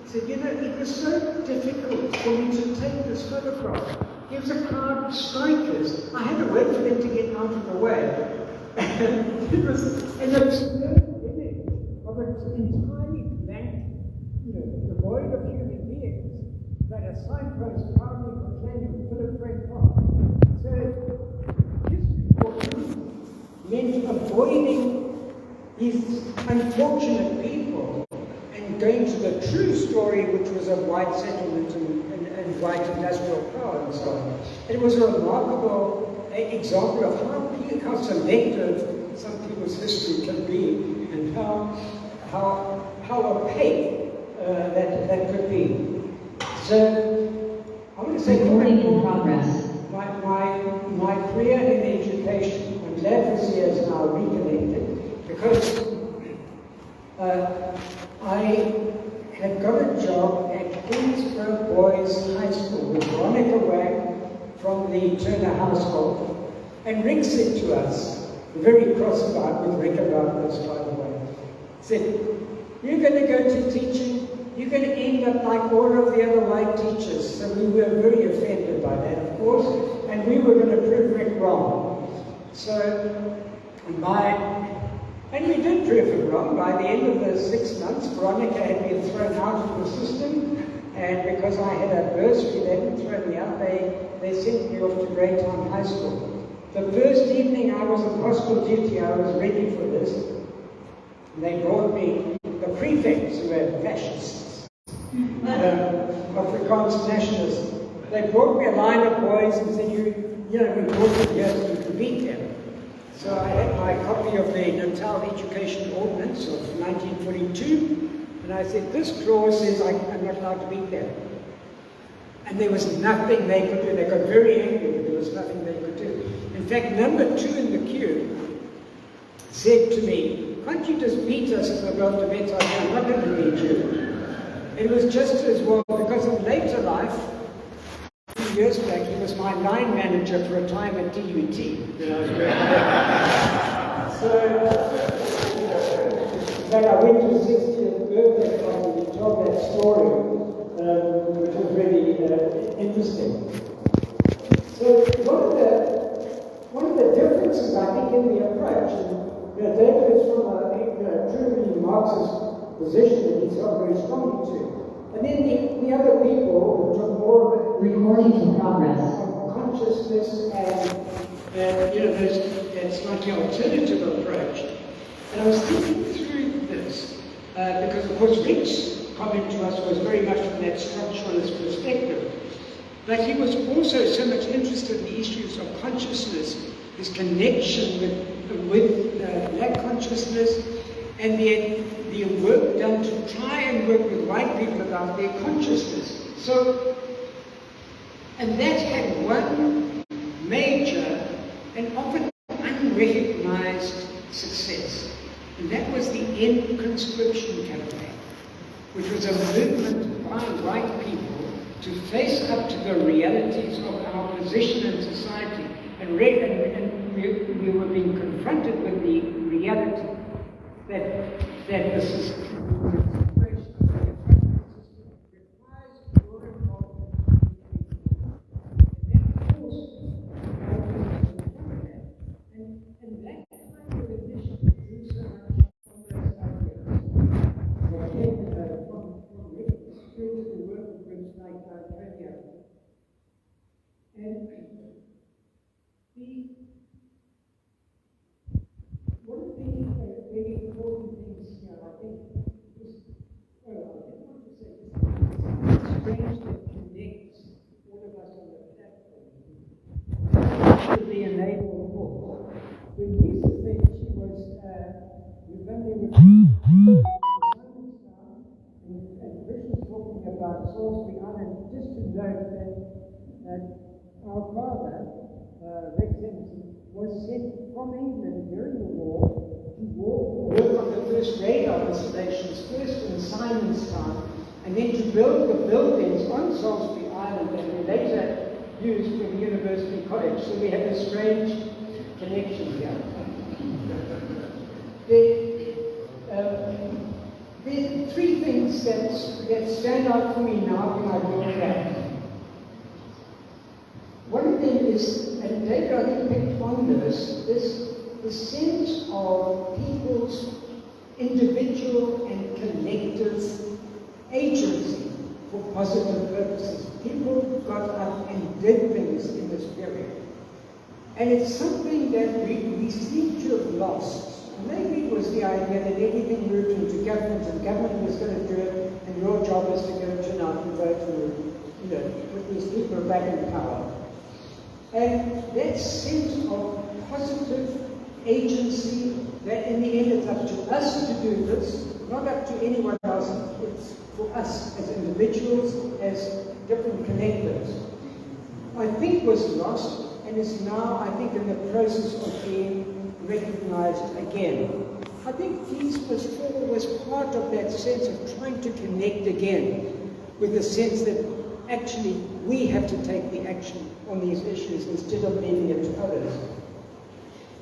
He said, it was so difficult for me to take this photograph. There was a crowd of strikers. I had to wait for them to get out of the way. It was an absurd image of an entirely blank, devoid of human beings, that a signpost proudly proclaiming Philip Frame Park. So history for him meant avoiding these unfortunate people and going to the true story, which was of white settlement and white industrial power and so on. It was a remarkable example of how selective some people's history can be, and how opaque that could be. So, I want to say, recording in progress. My career in education, I'm glad Foszia is now reconnected, because I had got a job at Queensborough Boys High School with Veronica Wang from the Turner household, and Rick said to us, very cross about with Rick about this, by the way, said, "You're going to go to teaching, you're going to end up like all of the other white teachers." So we were very offended by that, of course, and we were going to prove Rick wrong. So, and we did prove him wrong. By the end of the 6 months, Veronica had been thrown out of the system, and because I had a bursary, they didn't throw me out, they sent me off to Greytown High School. The first evening I was on hospital duty, I was ready for this. They brought me the prefects, who were fascists, Afrikaans nationalists. They brought me a line of boys and said, you know, we brought you here so you could beat them. So I had my copy of the Natal Education Ordinance of 1942, and I said, this clause says I'm not allowed to beat them. And there was nothing they could do. They got very angry, but there was nothing they could do. In fact, number 2 in the queue said to me, "Can't you just beat us in the World Debate? I'm not going to beat you." It was just as well, because in later life, a few years back, he was my line manager for a time at DUT. So, in fact, I went to the 60th birthday party and told that story, which was really interesting. So one of the differences, I think, in the approach, and David is from a truly Marxist position that he's held very strongly to. And then the other people who took more of it, Recording in progress. of consciousness and that's like the alternative approach. And I was thinking through this, because of course Rick's comment to us was very much from that structuralist perspective. But he was also so much interested in the issues of consciousness, his connection with black consciousness, and the work done to try and work with white people about their consciousness. So, and that had one major and often unrecognized success, and that was the End Conscription campaign, which was a movement by white people to face up to the realities of our position in society, and we were being confronted with the reality that the system requires more involvement. And that forced and that kind of initiative drew so much from those ideas. From Rick through to the work of groups like Preamble. And one of the really important things here, I think, is, I didn't want to say this, it's strange that connects all of us on the platform. To the enable book. When Nise said she was November with and Krish was talking about Salisbury Island, just to note that our father, David Hemson, was sent from England during the war to work on the first radar installations, first in Simon's Town, and then to build the buildings on Salisbury Island that we later used for the University College. So we have a strange connection here. There are 3 things that stand out for me now when I look back. One of them is, and David, I think, picked on this, is the sense of people's individual and collective agency for positive purposes. People got up and did things in this period. And it's something that we seem to have lost. Maybe it was the idea that everything moved into government and government was going to do it, and your job is to go to now and vote for, put these people back in power. And that sense of positive agency, that in the end it's up to us to do this, not up to anyone else. It's for us as individuals, as different connectors. I think was lost and is now, I think, in the process of being recognized again. I think Peace was part of that sense of trying to connect again with the sense that actually we have to take the action on these issues instead of leaving it to others.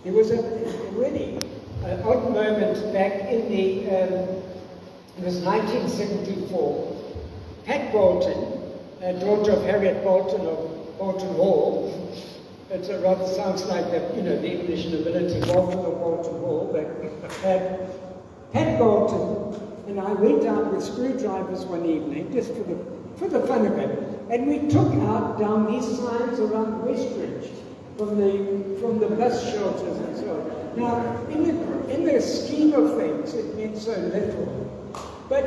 There was a really odd moment back in the, it was 1974. Pat Bolton, daughter of Harriet Bolton of Bolton Hall, it rather sounds like the, the English nobility, Bolton or Bolton Hall, but Pat Bolton and I went out with screwdrivers one evening, just for the fun of it, and we took out down these signs around Westridge from the bus shelters and so on. Now, in the scheme of things, it meant so little, but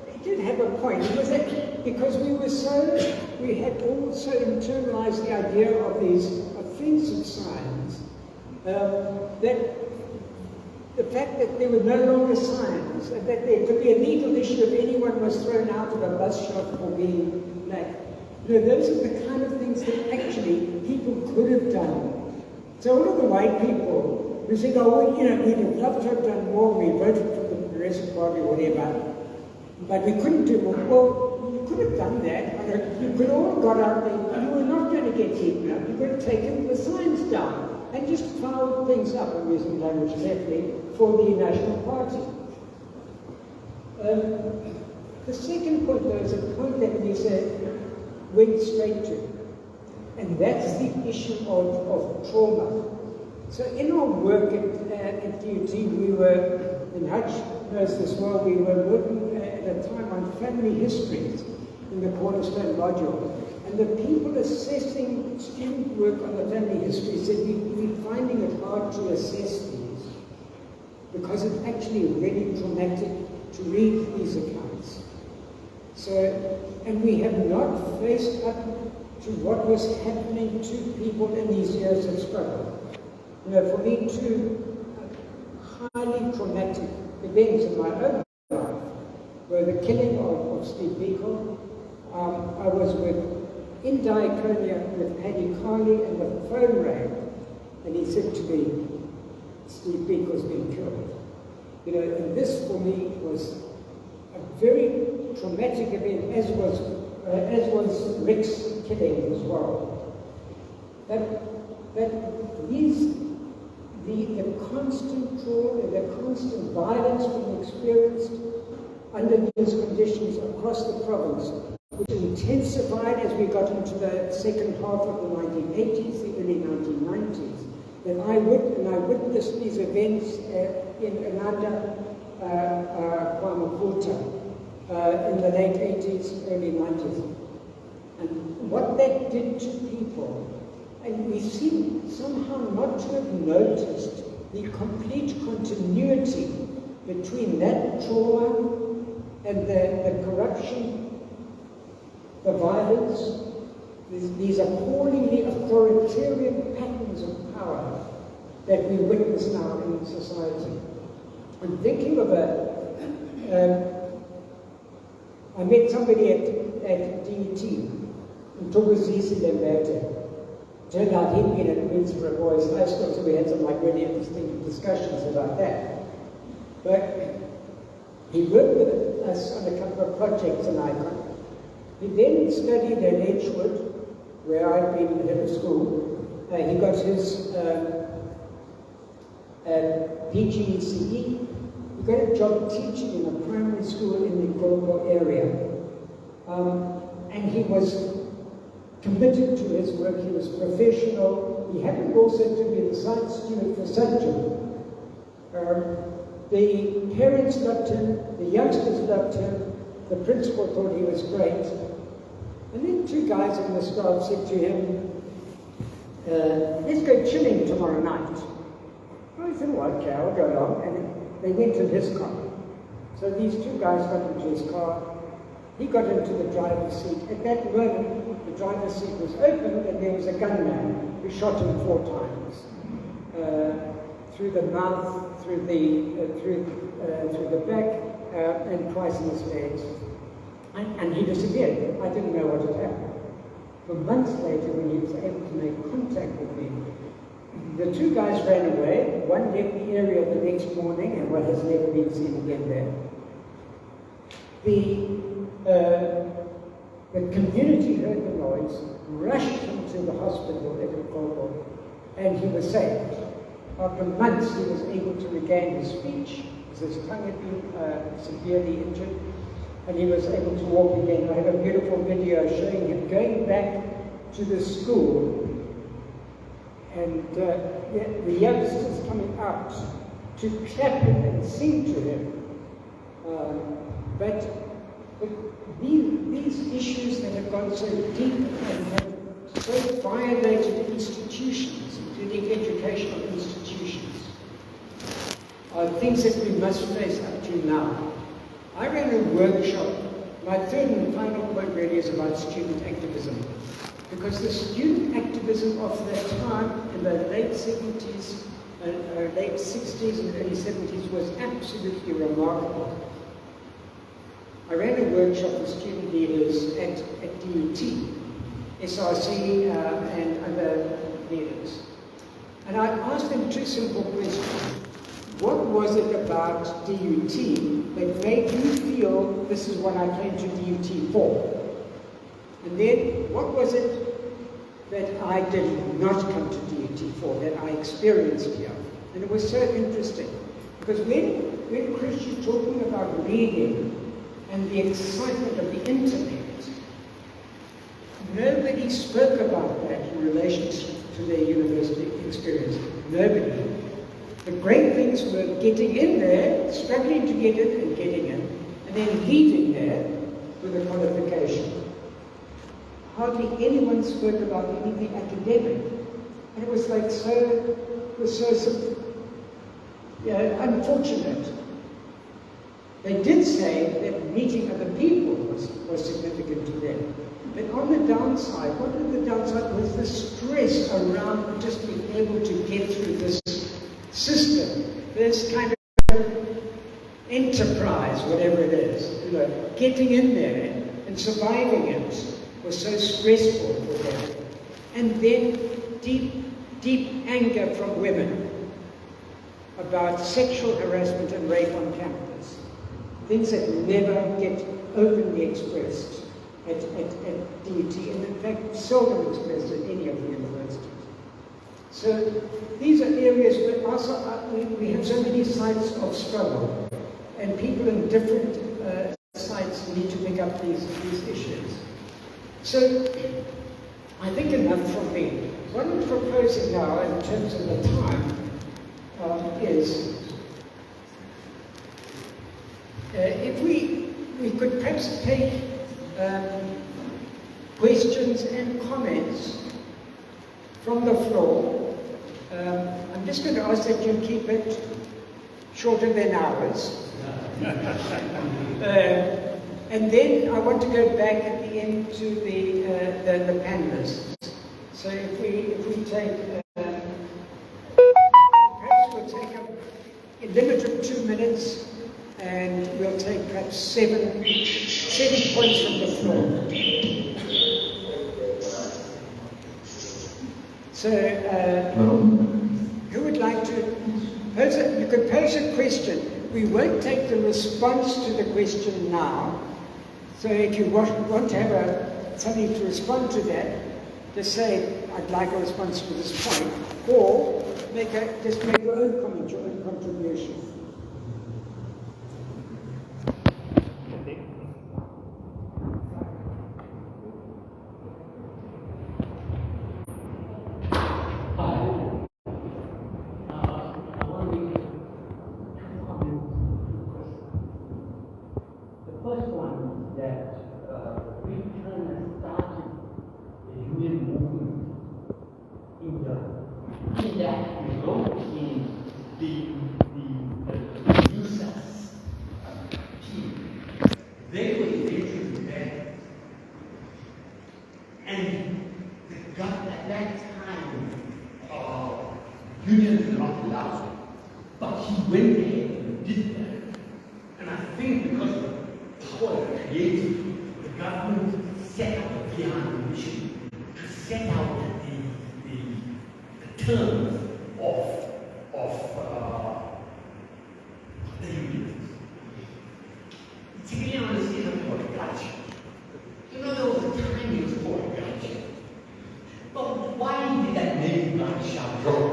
it did have a point. It was that because we had also internalized the idea of these offensive signs, that the fact that there were no longer signs, and that there could be a legal issue if anyone was thrown out of a bus shelter for being black. Those are the kind of things that actually people could have done. So all of the white people who said, oh, we'd have loved to have done more, we voted for the Progressive Party or whatever, but we couldn't do more. Well, you could have done that. You could all have got out there. You were not going to get eaten up. You could have taken the signs down and just fouled things up, I'm using language carefully, for the National Party. The second point, though, is a point that Nise went straight to, and that's the issue of trauma. So in our work at DUT, we were, and Hutch knows this well, we were working at a time on family histories in the Cornerstone module. And the people assessing student work on the family history said we're finding it hard to assess these because it's actually really traumatic to read these accounts. So, and we have not faced up to what was happening to people in these years of struggle. For me, two highly traumatic events in my own life were the killing of Steve Biko. I was in Diaconia with Paddy Carney, and the phone rang, and he said to me, Steve Biko's been killed. And this for me was a very traumatic event, as was Rick's killing as well. But the constant trauma, the constant violence being experienced under these conditions across the province, which intensified as we got into the second half of the 1980s, the early 1990s. And I witnessed these events in Ananda, Kwamakuta, in the late 80s, early 90s. And what that did to people, and we seem somehow not to have noticed the complete continuity between that trauma and the corruption, the violence, these appallingly authoritarian patterns of power that we witness now in society. I'm thinking of I met somebody at DET, Ntogozisi Lembete. Turned out he'd been at Queensborough Boys High School, so we had some really interesting discussions about that. But he worked with us on a couple of projects in Icon. He then studied at Edgewood, where I'd been head of school. He got his PGCE. He got a job teaching in a primary school in the Gogo area. And he was committed to his work. He was professional. He happened also to be the science steward for Sajjan. The parents loved him, the youngsters loved him, the principal thought he was great. And then two guys on the staff said to him, let's go chilling tomorrow night. Oh, he said, well, okay, I'll go along. And they went in his car. So these two guys got into his car. He got into the driver's seat. At that moment, the driver's seat was opened and there was a gunman who shot him 4 times. through the mouth, through the back, and twice in his legs. And he disappeared. I didn't know what had happened. But months later, when he was able to make contact with me, the two guys ran away. One left the area the next morning, and one has never been seen again there. The community heard the noise, rushed him to the hospital at Biko, and he was saved. After months, he was able to regain his speech, because his tongue had been severely injured, and he was able to walk again. I have a beautiful video showing him going back to the school, and the youngsters coming out to clap him and sing to him. But these issues that have gone so deep and have so violated institutions, including educational institutions, are things that we must face up to now. I ran a workshop. My third and final point really is about student activism. Because the student activism of that time, in the late 70s, late 60s and early 70s, was absolutely remarkable. I ran a workshop with student leaders at DUT, SRC, and other leaders. And I asked them two simple questions. What was it about DUT that made you feel this is what I came to DUT for? And then, what was it that I did not come to DUT for, that I experienced here? And it was so interesting, because when Krish, you're talking about reading and the excitement of the internet, nobody spoke about that in relation to their university experience. Nobody. The great things were getting in there, struggling to get in and getting in, and then leaving there with a qualification. Hardly anyone spoke about anything academic. And it was like unfortunate. They did say that meeting other people was significant to them. But on the downside, one of the downside was the stress around just being able to get through this system, this kind of enterprise, whatever it is, getting in there and surviving it was so stressful for them. And then deep anger from women about sexual harassment and rape on campus. Things that never get openly expressed at DUT, and in fact seldom expressed at any of the universities. So these are areas where also we have so many sites of struggle, and people in different sites need to pick up these issues. So I think enough from me. What I'm proposing now in terms of the time is if we could perhaps take questions and comments from the floor. I'm just going to ask that you keep it shorter than ours. And then I want to go back at the end to the panelists. So if we take, perhaps we'll take a limit of 2 minutes, and we'll take perhaps seven points from the floor. So, who would like to pose it? You could pose a question. We won't take the response to the question now. So if you want to have something to respond to that, just say, I'd like a response to this point, or just make your own comment, your own contribution. Unions were not allowed But he went ahead and did that. And I think because of the power created, the government set out a behind mission to set out the terms of the unions. To be honest, it's a horticulture. You know, there was a time it was horticulture. But why did that name Gacha grow?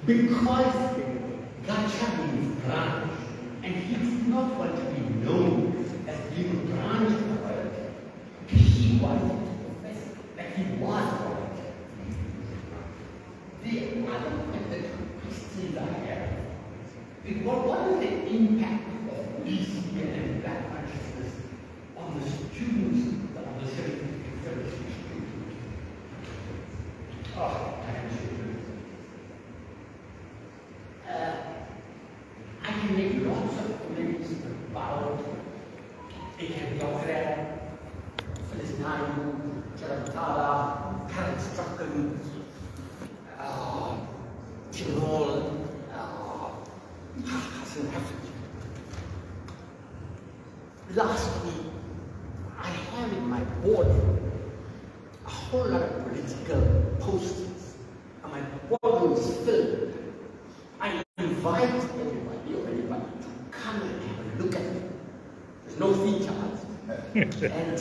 Because Gacha means branch, and he did not want to be known as being a branch of it. He wanted to profess that he was white. The other questions I have is what is the impact of BCN and black consciousness on the students of the 70s students? I can make lots of comments about Introductory, Selvan Naidoo, Conductor, Lastly, I have in my board a whole lot of political posters, and my boardroom is filled. I invite everybody or anybody to come and have a look at it. There's no fee charge. And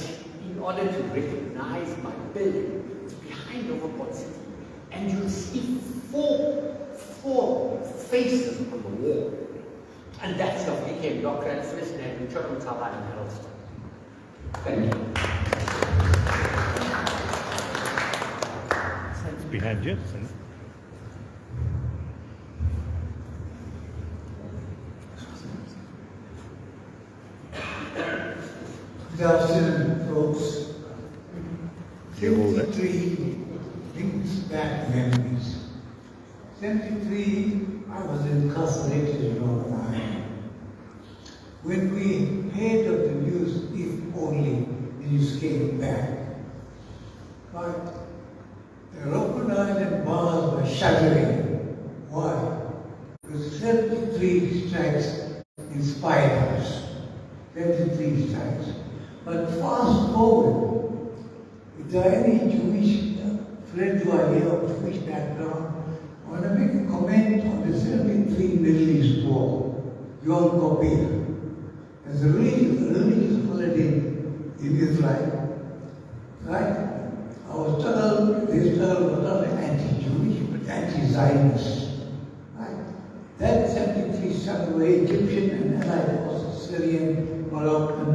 in order to recognize my building, it's behind Overport City. And you'll see four faces on the wall. And that's of AK Doctor and Swiss name, Durban Strikes and Harriet. Thank you. It's behind you, isn't it? Good afternoon, folks. You're all there. 73 brings back memories. 73, I was incarcerated in Long Island. When we heard of the news, if only the news came back, but the Long Island bars were shuddering. Why? Because 73 strikes inspired us. 73 strikes. But fast forward, if there are any Jewish friends who are here of Jewish background, I want to make a comment on the 73 Middle East War, Yom Kippur. There's a religious holiday in Israel, right? Our struggle, this struggle was not anti-Jewish, but anti-Zionist, right? That 73 struggle were Egyptian and Allied forces, Syrian, Moroccan,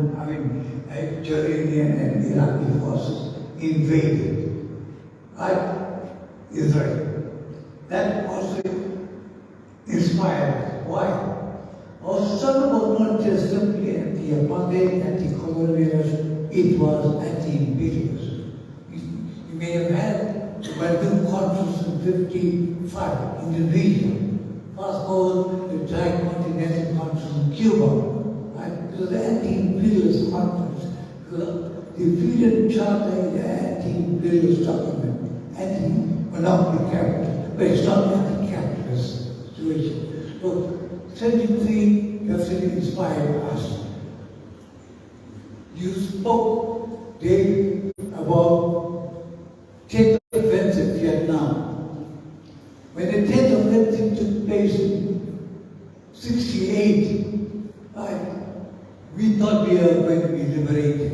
Jordanian and Iraqi forces invaded, right? Israel. That also inspired us. Why? Our struggle was not just simply anti-apartheid, anti-colonialism, it was anti-imperialism. You may have had the Bandung Conference in 1955, Indonesia. Fast forward the Tricontinental Conference in Cuba. Right? It was the anti-imperialist conference. The Freedom Charter is an anti-imperialist document, anti-monopoly capitalist, but it's not anti-capitalist situation. So, 73 definitely inspired us. You spoke, Dave, about 10th offensive Vietnam. When the 10th offensive took place in 68, we thought we were going to be liberated.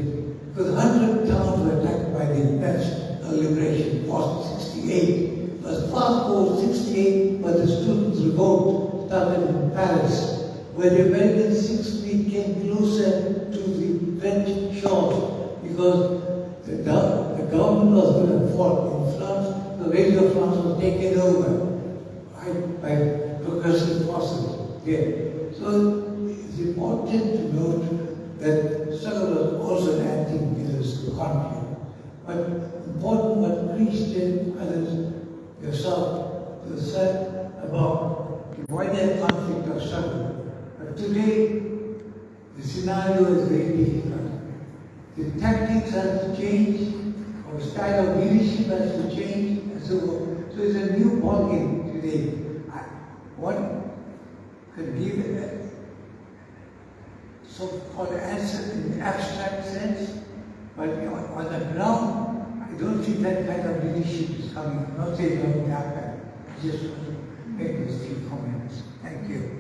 Because 100 towns were attacked by the National Liberation Force in 68. But fast forward 68, but the students' revolt started in Paris, where the Americans 6 feet came closer to the French shores because the government was going to fall in France. The Radio France was taken over by progressive forces there. So it's important to note that struggle was also an anti-imperialist conflict. But important what Krish and others, yourself, you said about the wider conflict of struggle. But today, the scenario is very difficult. The tactics have to change, our style of leadership has to change, and so on. So it's a new ballgame today. can give a so-called answer in abstract sense, but on the ground, I don't think that kind of leadership is coming. Not saying it won't happen. I just want to make these few comments. Thank you.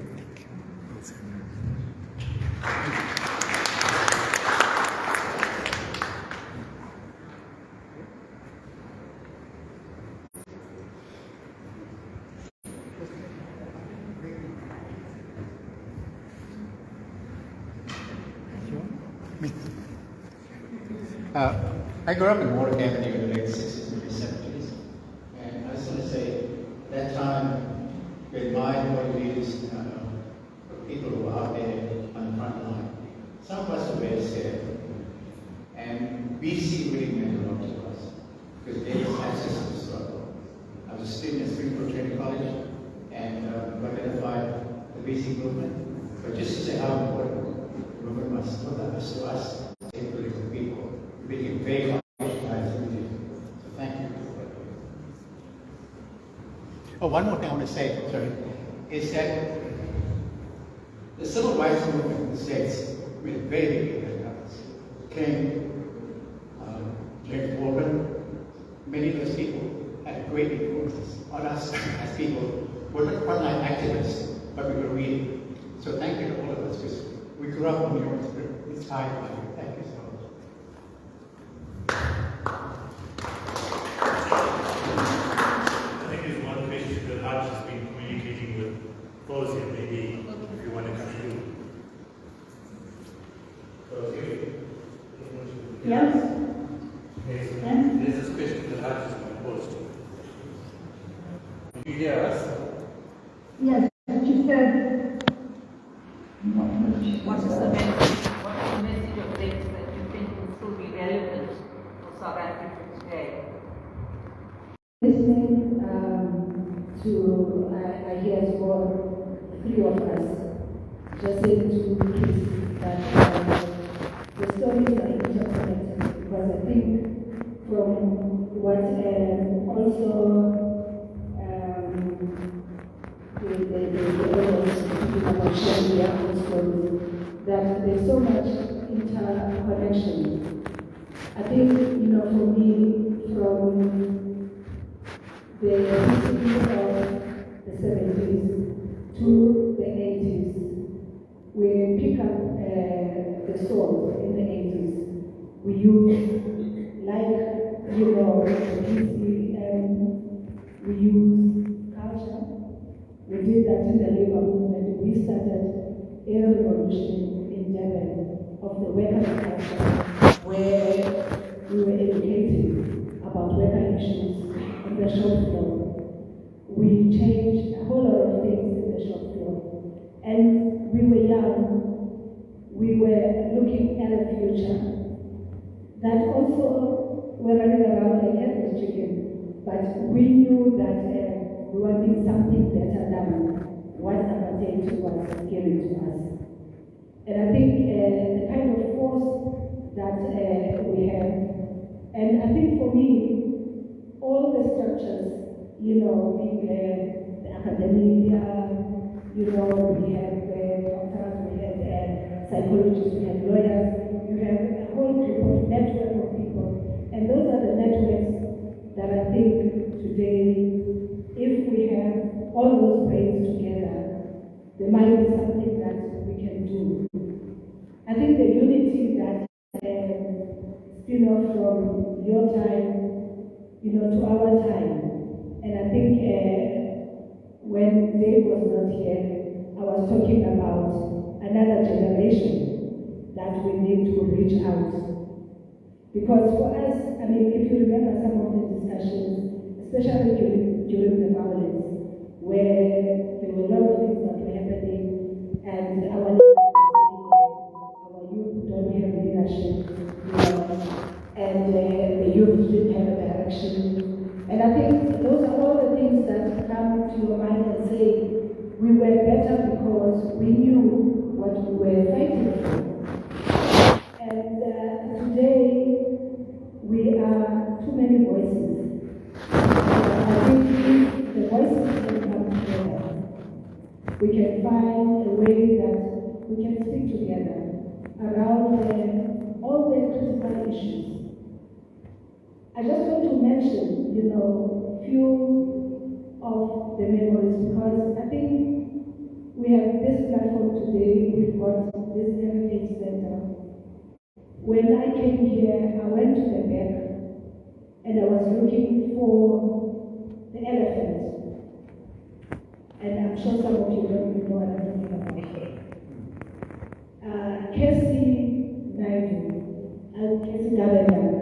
I grew up in Warwick Avenue in the late 60s and early 70s, and I just want to say that time with my boy leaders, people who were out there on the front line, some of us were very scared, and BC really meant a lot to us because they gave us access to the struggle. I was a student at Springfield Training College and identified the BC movement, but just to say how important the movement was to us, political people. We became very organized with you. So thank you. Oh, one more thing I want to say, sorry, is that the civil rights movement in the States made a very big impact. King, James Bolton, many of those people had a great influence on us as people. We're not frontline activists, but we were reading. So thank you to all of us, because we grew up in New York Spirit. It's high by you. Thank you so much. I think there's one question that Hutch has been communicating with Foszia, maybe if you want to continue. Foszia? Yes. Okay, so Yeah. there's this question that Hutch has been posed. Can you hear us? Yes, she said, What is the message? What is the message of this that you think will still be relevant for South Africa today? Listening to, I hear for three of us, just saying to Chris that the stories are interconnected, because I think from what also the others speaking about sharing their own stories, that there's so much interconnection. I think, for me, from the history of the 70s to the 80s, we pick up the songs in the 80s. We use, like, the PCM, we use culture. We did that in the labor movement. We started a revolution in Durban of the workers' culture, where we were educating about worker issues on the shop floor. We changed a whole lot of things in the shop floor. And we were young. We were looking at a future that also we're running around like headless chicken. But we knew that we wanted something better than what apartheid was giving to us. And I think the kind of force that we have, and I think for me, all the structures, the academia, we had doctors, we had psychologists, we had lawyers, you have a whole group of network of people. And those are the networks that I think today, if we have all those brains together, there might be something that we can do. I think the unity that from your time, to our time, and I think when Dave was not here, I was talking about another generation that we need to reach out. Because for us, if you remember some of the discussions, especially during the violence, where there were a lot of things that were happening, and our youth don't have leadership, and the youth didn't have a direction. And I think those are all the things that come to your mind and say, we were better because we knew what we were fighting for. And today, we are too many voices. I think the voices can come together. we can find a way that we can speak together around all the critical issues. I just want to mention, few of the memories, because I think we have this platform today, we've got this heritage center. When I came here, I went to the back and I was looking for the elephant. And I'm sure some of you don't even know what I'm talking about. Selvan Naidoo and Krish Govender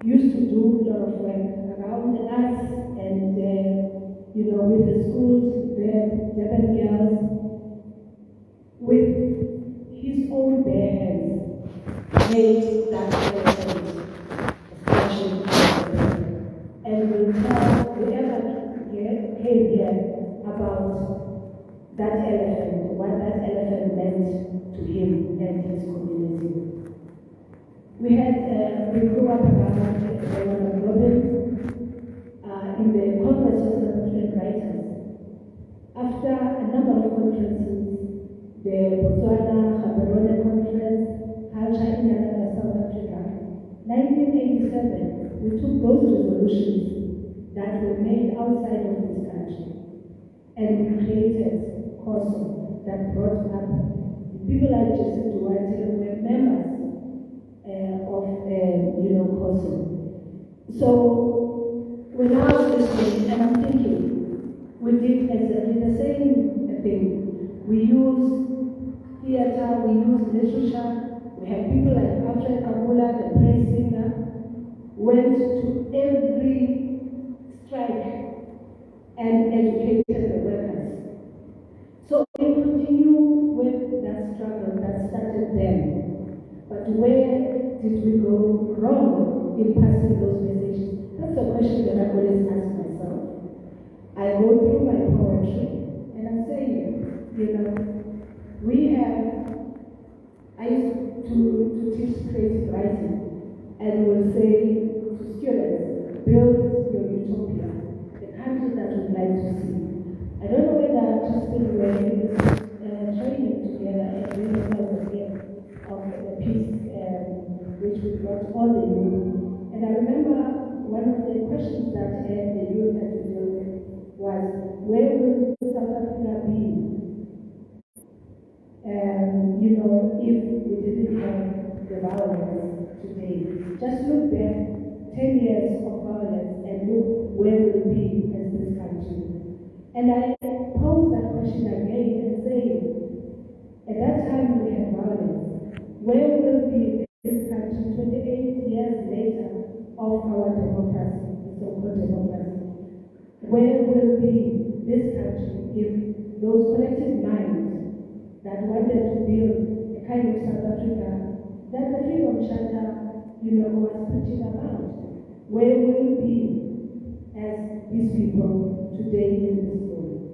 used to do a lot of work around us and, with the schools, the Durban girls, with his own bare hands, made that elephant statue. And we'll tell whoever came here about that elephant, what that elephant meant to him and his community. We grew up around Robin in the Congress of South African Writers. After a number of conferences, the Botswana Gaborone Conference, Culture in South Africa, 1987, we took those resolutions that were made outside of this country and we created COSO that brought up people like Joseph Duarte who were members of COSO. So we're now listening, and I'm thinking, we did exactly the same thing. We use theater, we use literature. We had people like Alfred Kabula, the praise singer, went to every strike and educated the workers. So we continue with that struggle that started then. But where did we go wrong in passing those messages? That's a question that I always ask myself. I go through my poetry and I'm saying, I used to teach creative writing and will say to students, build your utopia, the country that you'd like to see. I don't know whether Crispin is training together and we have a gift of the piece which we brought all the youth. And I remember one of the questions that the youth had to deal with was, where will South Africa be? If we didn't have the violence today. Just look back 10 years of violence and look where we'll be as this country. And I pose that question again and say, at that time we had violence. Where will be this country 28 years later of our democracy, so-called democracy? Where will be this country if those collective minds that wanted to build a kind of South Africa that the Freedom Charter, was preaching about? Where will it be as these people today in this story?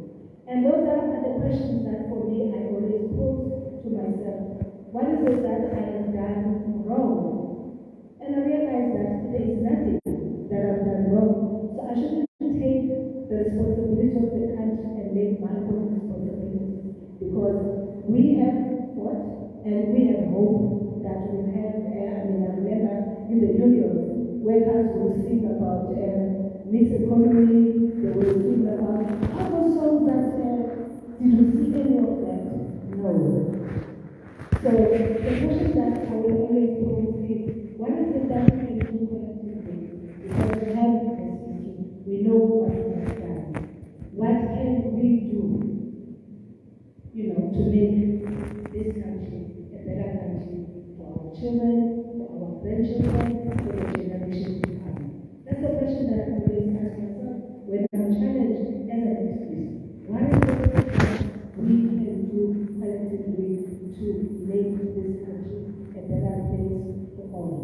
And those are the questions that for me I always pose to myself. What is it that I have done wrong? And I realize that there is nothing that I've done wrong. So I shouldn't take the responsibility of the country and make my own responsibility. Because we have fought and we have hope that we have, I remember in the union, workers will sing about mixed economy, they will sing about all those songs that did we see any of that? No. So the question that I will always pose is, what is it that we can do collectively? Because we have speaking, we know what we have done. What can we do, to make this country a better country for our children, for our grandchildren, for the generation to come? That's the question that I always ask myself when I'm challenged as an activist. What is it that we can do collectively to make this country a better place for all?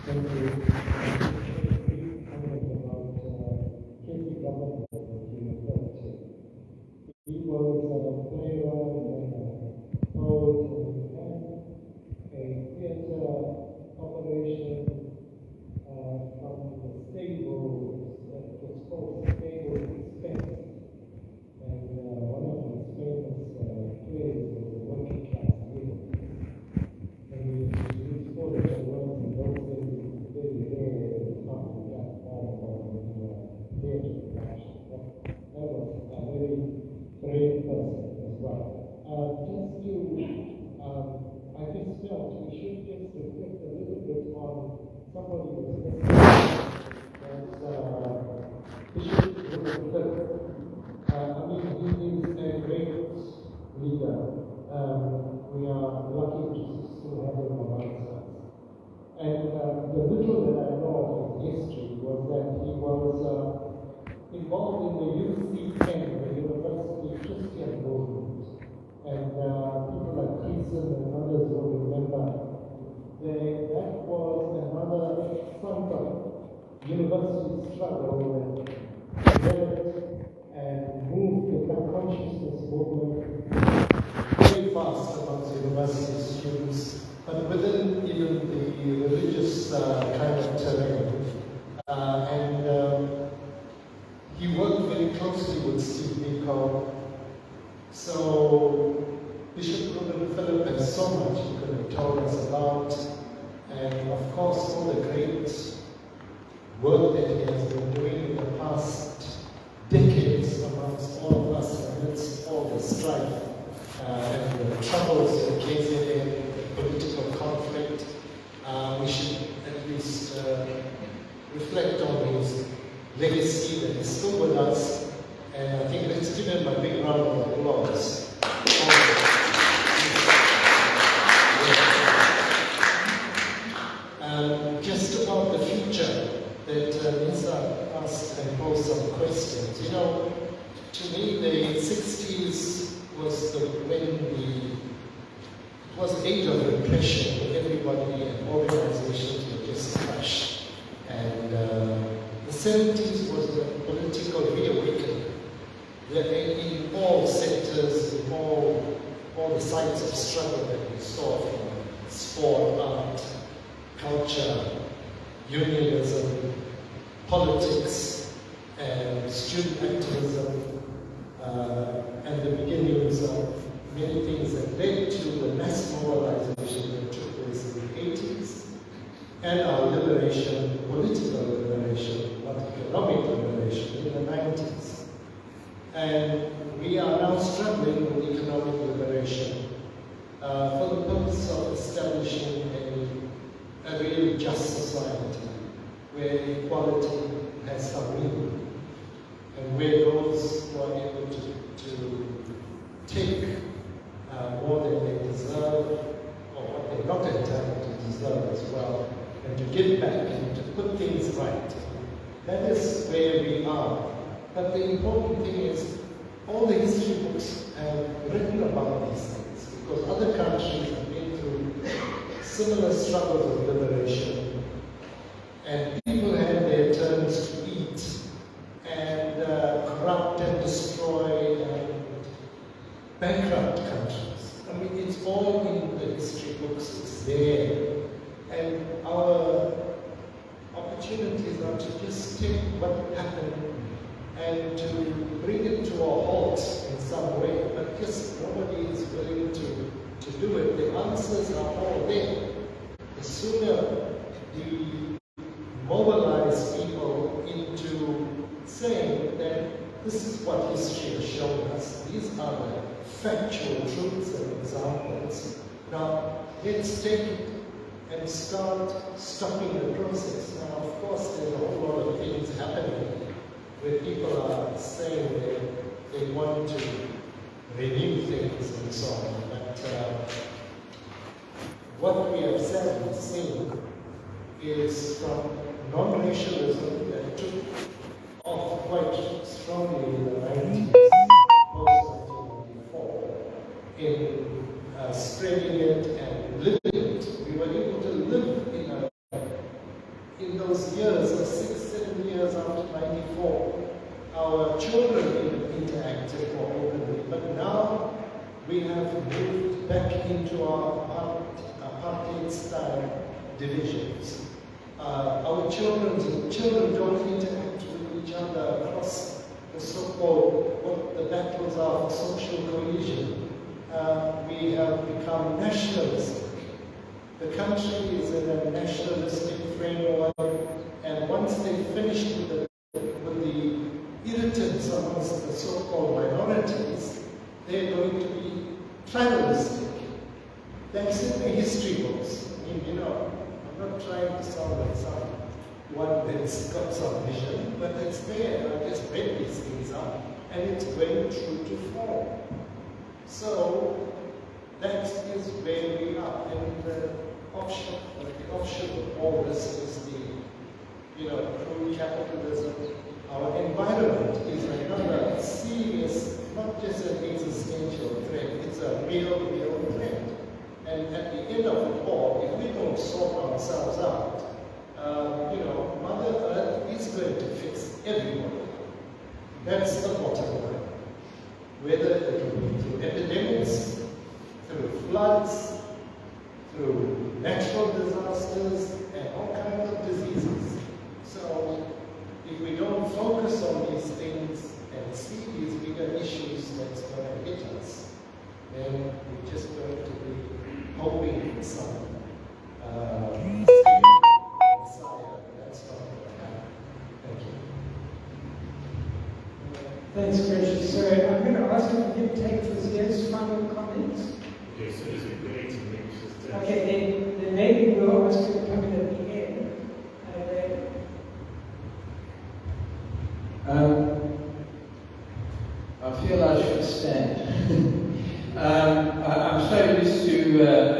Thank you. Krish Govender. He was a playwright and a poet, we should just reflect a little bit on somebody who's Bishop Govender. I mean, he is a great leader. We are lucky to still have him amongst us. And the little that I know of his history was that he was involved in the UCN, the University Christian movement. And people like Krish and others will remember that was another front of university struggle that developed and moved the black consciousness movement very fast amongst university students, but within even the religious kind of terrain. He worked very closely with Steve Biko. So Bishop Ruben Philip has so much he could have told us about, and of course all the great work that he has been doing in the past decades amongst all of us amidst all the strife and the troubles in KZN, the political conflict. We should at least reflect on his legacy that is still with us, and I think let's give him a big round of applause. Just about the future that Nise asked and posed some questions. You know, to me the 60s was when it was the age of repression, where everybody and organizations were just crushed. And the 70s was the political reawakening. In all sectors, in all the sites of struggle that we saw, from sport, art, culture, unionism, politics, and student activism, and the beginnings of many things that led to the mass mobilization that took place in the 80s, and our liberation, political liberation, not economic liberation, in the 90s. And we are now struggling with economic liberation for the purpose of establishing a really just society where equality has some meaning, and where those who are able to take more than they deserve, or what they're not entitled to deserve as well, and to give back and to put things right. That is where we are. But the important thing is, all the history books have written about these things, because other countries have been through similar struggles of liberation, and people had their turns to eat, and corrupt and destroy and bankrupt countries. I mean, it's all in the history books, it's there. And our opportunities are to just take what happened and to bring it to a halt in some way, but just nobody is willing to do it. The answers are all there. The sooner we mobilize people into saying that this is what history has shown us, these are the factual truths and examples. Now, let's take it and start stopping the process. Now, of course, there's a whole lot of things happening where people are saying they want to renew things and so on. But what we have said and seen is from non-racialism that took off quite strongly in the 90s, post-1994, in spreading it and living it. We were able to live in those years, 6-7 years after 94, our children interacted more openly. But now we have moved back into our apartheid-style divisions. Our children don't interact with each other across the so-called, what the battles are for social cohesion. We have become nationalistic. The country is in a nationalistic framework, and once they've finished with the irritants amongst the so-called minorities, they're going to be tribalistic. That's in the history books. I mean, you know, I'm not trying to sound like someone that's got some vision, but it's there. I just read these things up, and it's going true to form. So that is where we are. And the offshoot of all this is the, you know, crude capitalism. Our environment is another serious, not just an existential threat, it's a real threat. And at the end of it all, if we don't sort ourselves out, you know, Mother Earth is going to fix everybody. That's the bottom line. Whether it will be through epidemics, through floods, through natural disasters, and all kinds of diseases. So, if we don't focus on these things and see these bigger issues that's going to hit us, then we're just going to be hoping for some Messiah. That's not going to happen. Thank you. Thanks, Krish. So I'm going to ask if you can take Fozia's final comments. Okay, so there's a great mix. Okay, then maybe we'll ask you to come in at the end. I feel I should stand. I'm so used to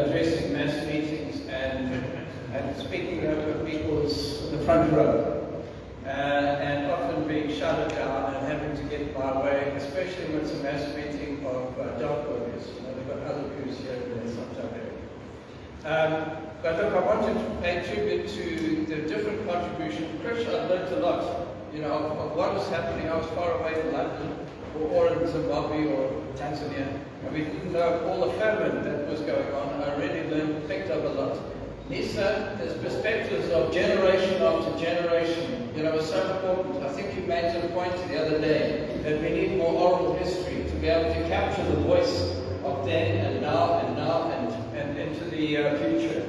addressing mass meetings and speaking over people's in the front row, and often being shouted down and having to get my way, especially when it's a mass meeting of dog workers. You know, they've got other views here and there sometimes. But look, I wanted to pay tribute to the different contributions. Krish, I learned a lot, you know, of what was happening. I was far away from London, or in Zimbabwe, or Tanzania, and we didn't know all the famine that was going on. I really picked up a lot. Nise, there's perspectives of generation after generation. You know, it's so important. I think you made a point the other day that we need more oral history to be able to capture the voice of then and now and into the future.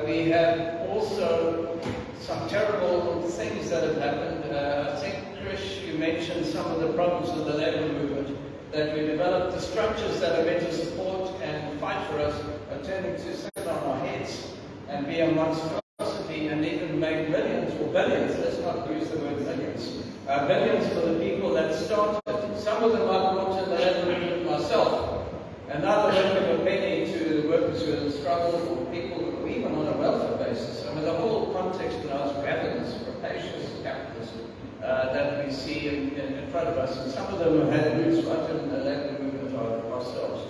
We have also some terrible things that have happened. I think, Krish, you mentioned some of the problems of the labor movement, that we developed the structures that are meant to support and fight for us are turning to sit on our heads and be a monstrosity and even make millions or billions. Let's not use the word billions. Billions for the people that started. Some of them I brought in the labor movement myself. And now they're working a penny to the workers who have struggled, or people who are even on a welfare basis. I mean, the whole context now is ravenous, rapacious capitalism that we see in front of us. And some of them have had roots right in the labor movement ourselves.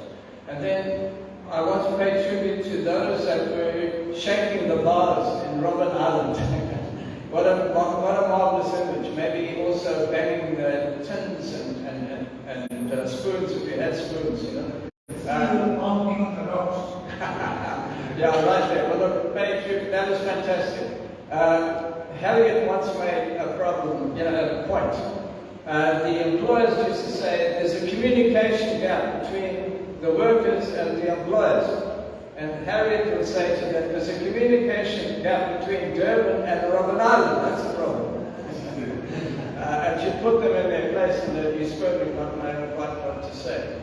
And then I want to pay tribute to those that were shaking the bars in Robben Island. What a marvelous image. Maybe also banging the tins and spoons, if you had spoons, you know. Yeah, right there. Well, look, that was fantastic. Harriet once made a problem, you know, a point. The employers used to say there's a communication gap between the workers and the employers. And Harriet would say to them, there's a communication gap between Durban and Robben Island. That's the problem. And she'd put them in their place, and they'd be spoken not knowing quite what to say.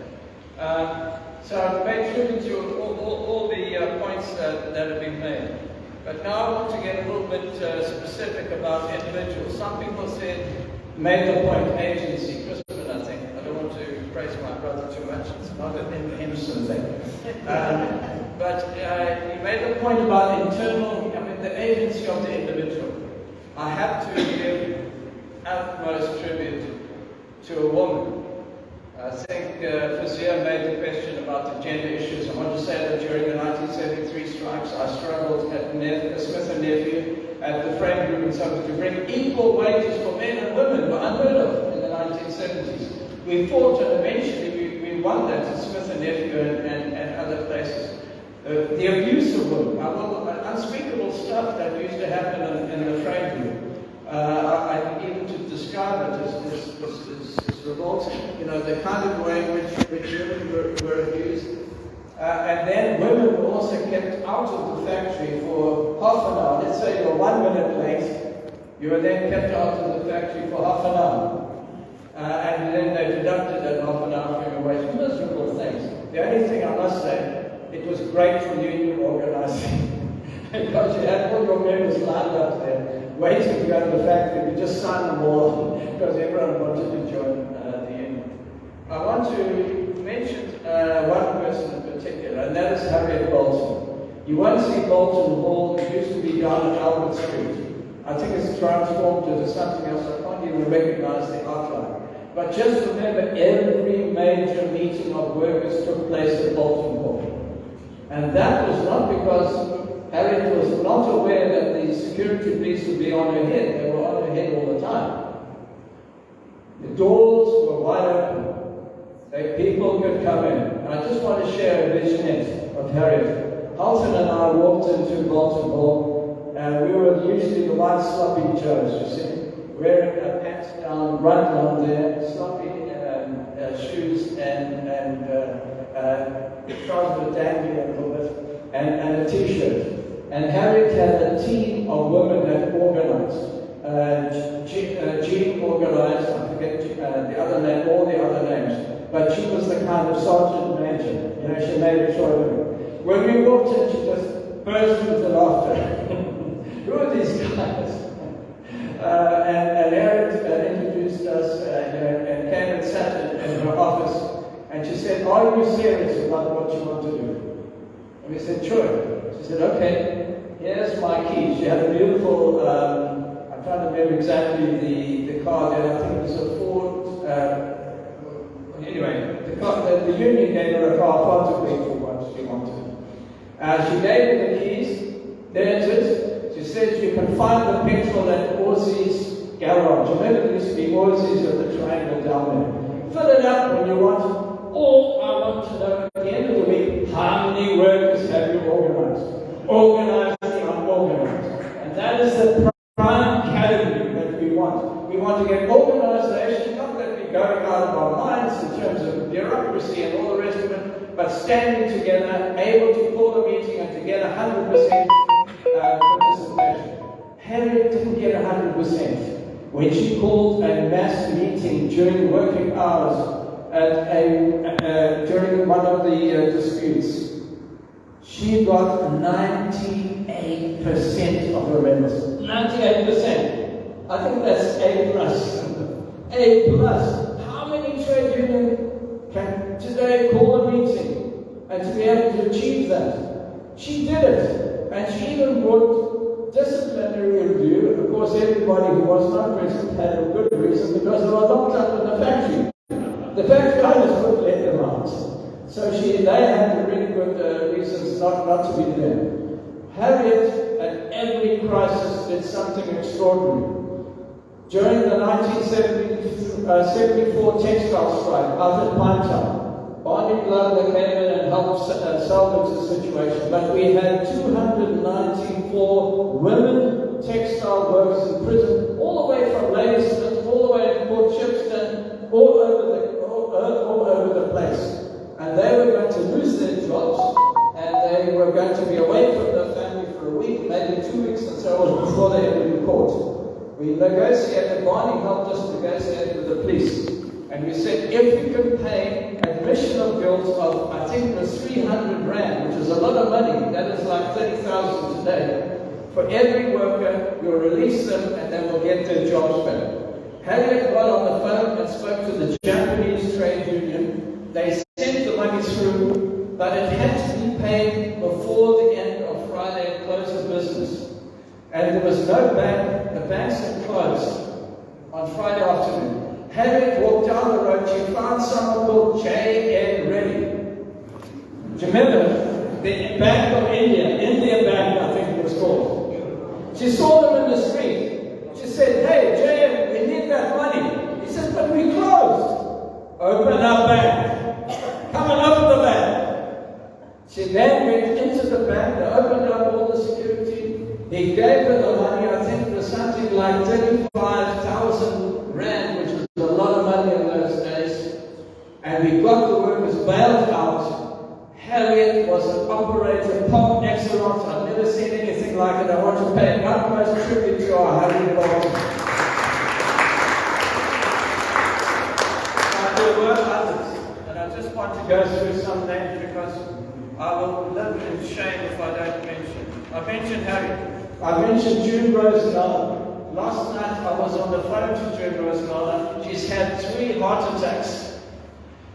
So I've made tribute to all the points that have been made. But now I want to get a little bit specific about individuals. Some people made the point agency. Crispin, I think. I don't want to praise my brother too much. It's not an Hemson thing. But he made the point about the agency of the individual. I have to give utmost tribute to a woman. I think Foszia made the question about the gender issues. I want to say that during the 1973 strikes, I struggled at Smith and Nephew at the frame group and something to bring equal wages for men and women were unheard of in the 1970s. We fought, and eventually we won that at Smith and Nephew and other places. The abuse of women, unspeakable stuff that used to happen in the frame group. Even to describe it is revolting. You know, the kind of way in which women were abused. And then women were also kept out of the factory for half an hour. Let's say you're 1 minute late, you were then kept out of the factory for half an hour. And then they deducted that half an hour from your wage. Miserable things. The only thing I must say, it was great for union organizing because you had all your members lined up there, waiting to go to the factory. You just signed them all because everyone wanted to join the union. I want to mention one person in particular, and that is Harriet Bolton. You won't see Bolton Hall. It used to be down at Albert Street. I think it's transformed into something else. I can't even recognize the outline. But just remember, every major meeting of workers took place at Bolton Hall. And that was not because Harriet was not aware that the security police would be on her head. They were on her head all the time. The doors were wide open. People could come in. And I just want to share a vignette of Harriet. Halton and I walked into Bolton Hall, and we were usually the white sloppy Joes, you see, wearing our pants down, right down there, sloppy shoes and trousers dangling a little bit, and a t-shirt. And Harriet had a team of women that organized. Jean organized, I forget the other name, all the other names. But she was the kind of sergeant major. You know, she made it sure of it. When we walked in, she just burst into laughter. Who are these guys? And Harriet introduced us and came and sat in her office. And she said, "Are you serious about what you want to do?" And we said, "Sure." She said, "Okay, here's my key." She had a beautiful, I'm trying to remember exactly the car there. I think it was a Ford. Anyway, the union gave her a car far too big for what she wanted. She gave her the keys. There it is. She said you can find the petrol at Aussie's garage. Remember, there used to be Aussie's at the triangle down there. Fill it up when you want. All I want to know at the end of the week, how many workers have you organized? Organized and unorganized. And that is the prime category that we want. We want to get organization, not that we're going out of our minds in terms of bureaucracy and all the rest of it, but standing together, able to call a meeting and to get 100% participation. Harriet didn't get 100%. When she called a mass meeting during working hours during one of the disputes, she got 98% of her members. 98%. I think that's A plus. A plus. How many trade unions can today call a meeting and to be able to achieve that? She did it. And she even brought disciplinary review. Of course, everybody who was not present had a good reason because they were locked up in the factory. The factory owners couldn't let them out. So they had really good reasons not to be there. Harriet, at every crisis, did something extraordinary. During the 1974 textile strike out at Pinetown, Barney Dladla came in and helped salvage the situation, but we had 294 women textile workers in prison, all the way from Ladysmith, all the way to Port Shepstone, all over the place. And they were going to lose their jobs, and they were going to be away from their family for a week, maybe 2 weeks, and so on, before they entered the court. We negotiated, Barney helped us negotiate with the police. And we said, if you can pay admission of guilt of, I think it was 300 Rand, which is a lot of money, that is like 30,000 today, for every worker, you'll release them and they will get their jobs back. Harriet got on the phone and spoke to the Japanese trade union. They sent the money through, but it had to be paid before the end of Friday, close of business. And there was no bank, the banks had closed on Friday afternoon. Harriet walked down the road, she found someone called J.N. Reddy. Do you remember? The Bank of India, Indian Bank, I think it was called. She saw them in the street. She said, "Hey, J.M., we need that money." He said, "But we closed." "Open up bank. Come and open the bank." She then went into the bank, they opened up all the security. He gave her the money, I think it was something like 35,000 Rand, which was a lot of money in those days. And we got the workers bailed out. Harriet was an operator par excellence. I've never seen anything like it. I want to pay utmost tribute to our Harriet Bolton. But there were others, and I just want to go through some names because I will live in shame if I don't mention. I mentioned Harriet. I mentioned June Rose Nala. Last night I was on the phone to June Rose Nala. She's had 3 heart attacks.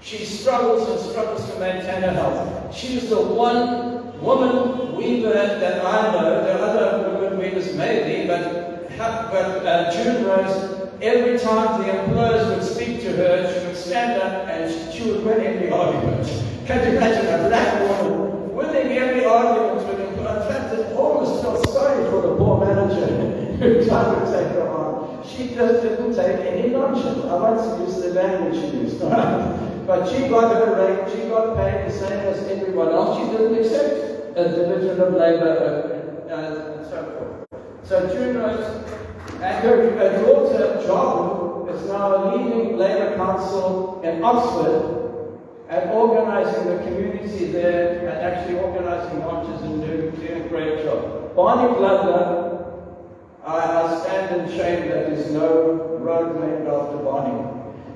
She struggles and struggles to maintain her health. She's the one woman weaver that I know. There are other women weavers maybe, but June Rose, every time the employers would speak to her, she would stand up and she would win every argument. Can you imagine a black woman winning every argument with employers? In fact, I always felt sorry for the poor manager who tried to take her on. She just didn't take any nonsense. I won't use the language she used, but she got her rate, she got paid the same as everyone else. She didn't accept a division of labour and so forth. So June Rose and her daughter, John, is now leading Labour Council in Oxford and organising the community there and actually organising marches and doing a great job. Barney Dladla, I stand in shame that there's no road named after Barney.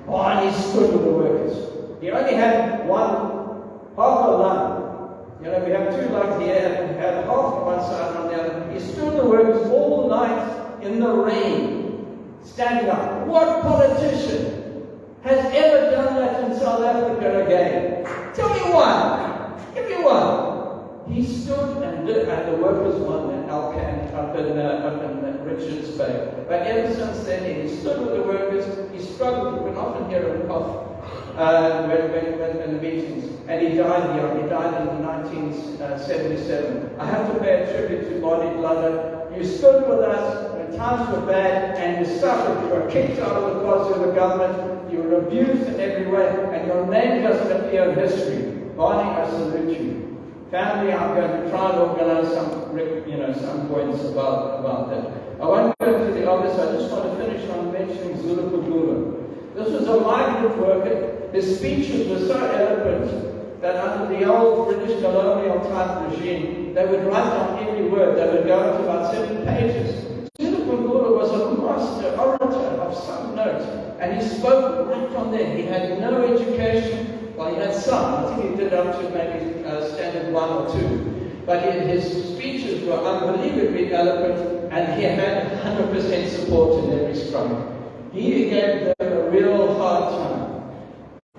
Barney stood with the workers. He only had half a lung. You know, we have 2 lungs here and we had half on one side and on the other. He stood with the workers all night in the rain, standing up. What politician has ever done that in South Africa again? Tell me one. Give me one. He stood and the workers won in Alcan up in Richards Bay. But ever since then, he stood with the workers. He struggled. You can often hear him cough when in the meetings. And he died here. He died in 1977. I have to pay a tribute to Barney Dladla. You stood with us when times were bad and you suffered. You were kicked out of the policy of the government. You were abused in every way. And your name doesn't appear in history. Barney, I salute you. Family, I'm going to try and organize some points about that. I won't go into the obvious. I just want to finish on mentioning Zulu Kugula. This was a migrant worker. His speeches were so eloquent that under the old British colonial type regime, they would write down every word. They would go into about 7 pages. Zulu Kugula was a master orator of some note, and he spoke right from there. He had no education. Well, he had some. I think he did up to maybe standard 1 or 2. But his speeches were unbelievably eloquent, and he had 100% support in every struggle. He gave them a real hard time.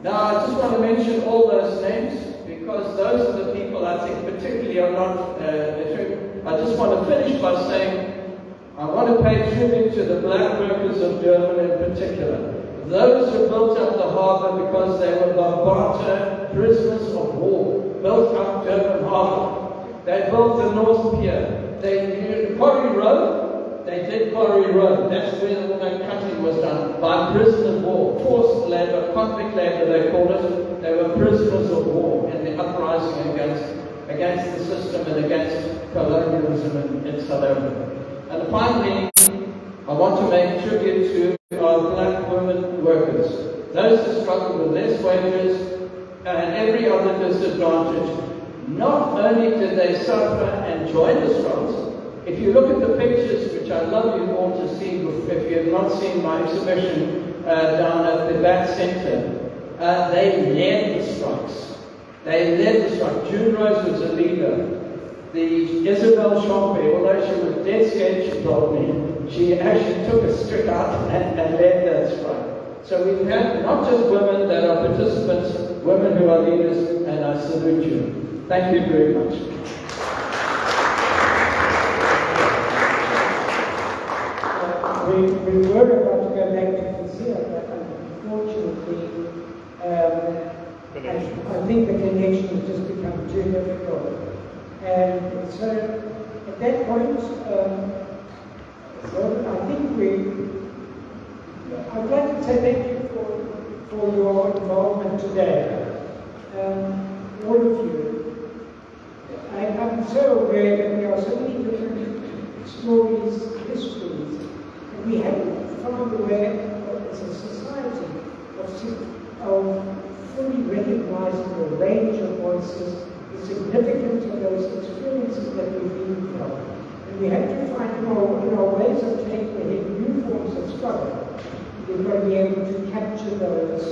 Now, I just want to mention all those names, because those are the people I think particularly are not I just want to finish by saying, I want to pay tribute to the black workers of Durban in particular. Those who built up the harbour because they were Bambata prisoners of war, built up Durban harbour. They built the North Pier. They did Quarry Road. They did Quarry Road. That's where the cutting was done by prisoners of war, forced labour, convict labour they called it. They were prisoners of war in the uprising against the system and against colonialism in South Africa. And finally, I want to make tribute to our black women workers, those who struggle with less wages and every other disadvantage. Not only did they suffer and join the struggles, if you look at the pictures, which I'd love you all to see, if you have not seen my exhibition down at the Bat Centre, they led the strikes. They led the strike. June Rose was a leader. The Isabel Chompe, although she was dead scared, she told me, she actually took a stick out and led that strike. So we've had not just women that are participants, women who are leaders, and I salute you. Thank you very much. We were about to go back to Foszia, but unfortunately, I think the connection has just become too difficult. And so at that point, I think I'd like to say thank you for your involvement today, all of you. I'm so aware that there are so many different stories, histories, and we haven't found a way as a society of fully recognizing the range of voices, the significance of those experiences that we've been from. And we have to find our ways of taking new forms of struggle. We've got to be able to capture those,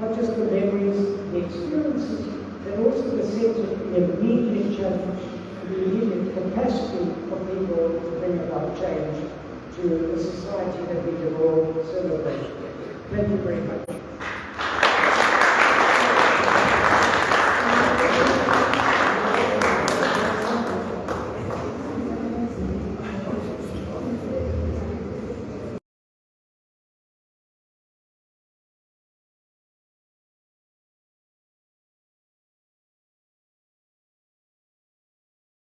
not just the memories, the experiences, and also the sense of the immediate challenge, the immediate capacity of people to bring about change to a society that we can all celebrate. Thank you very much.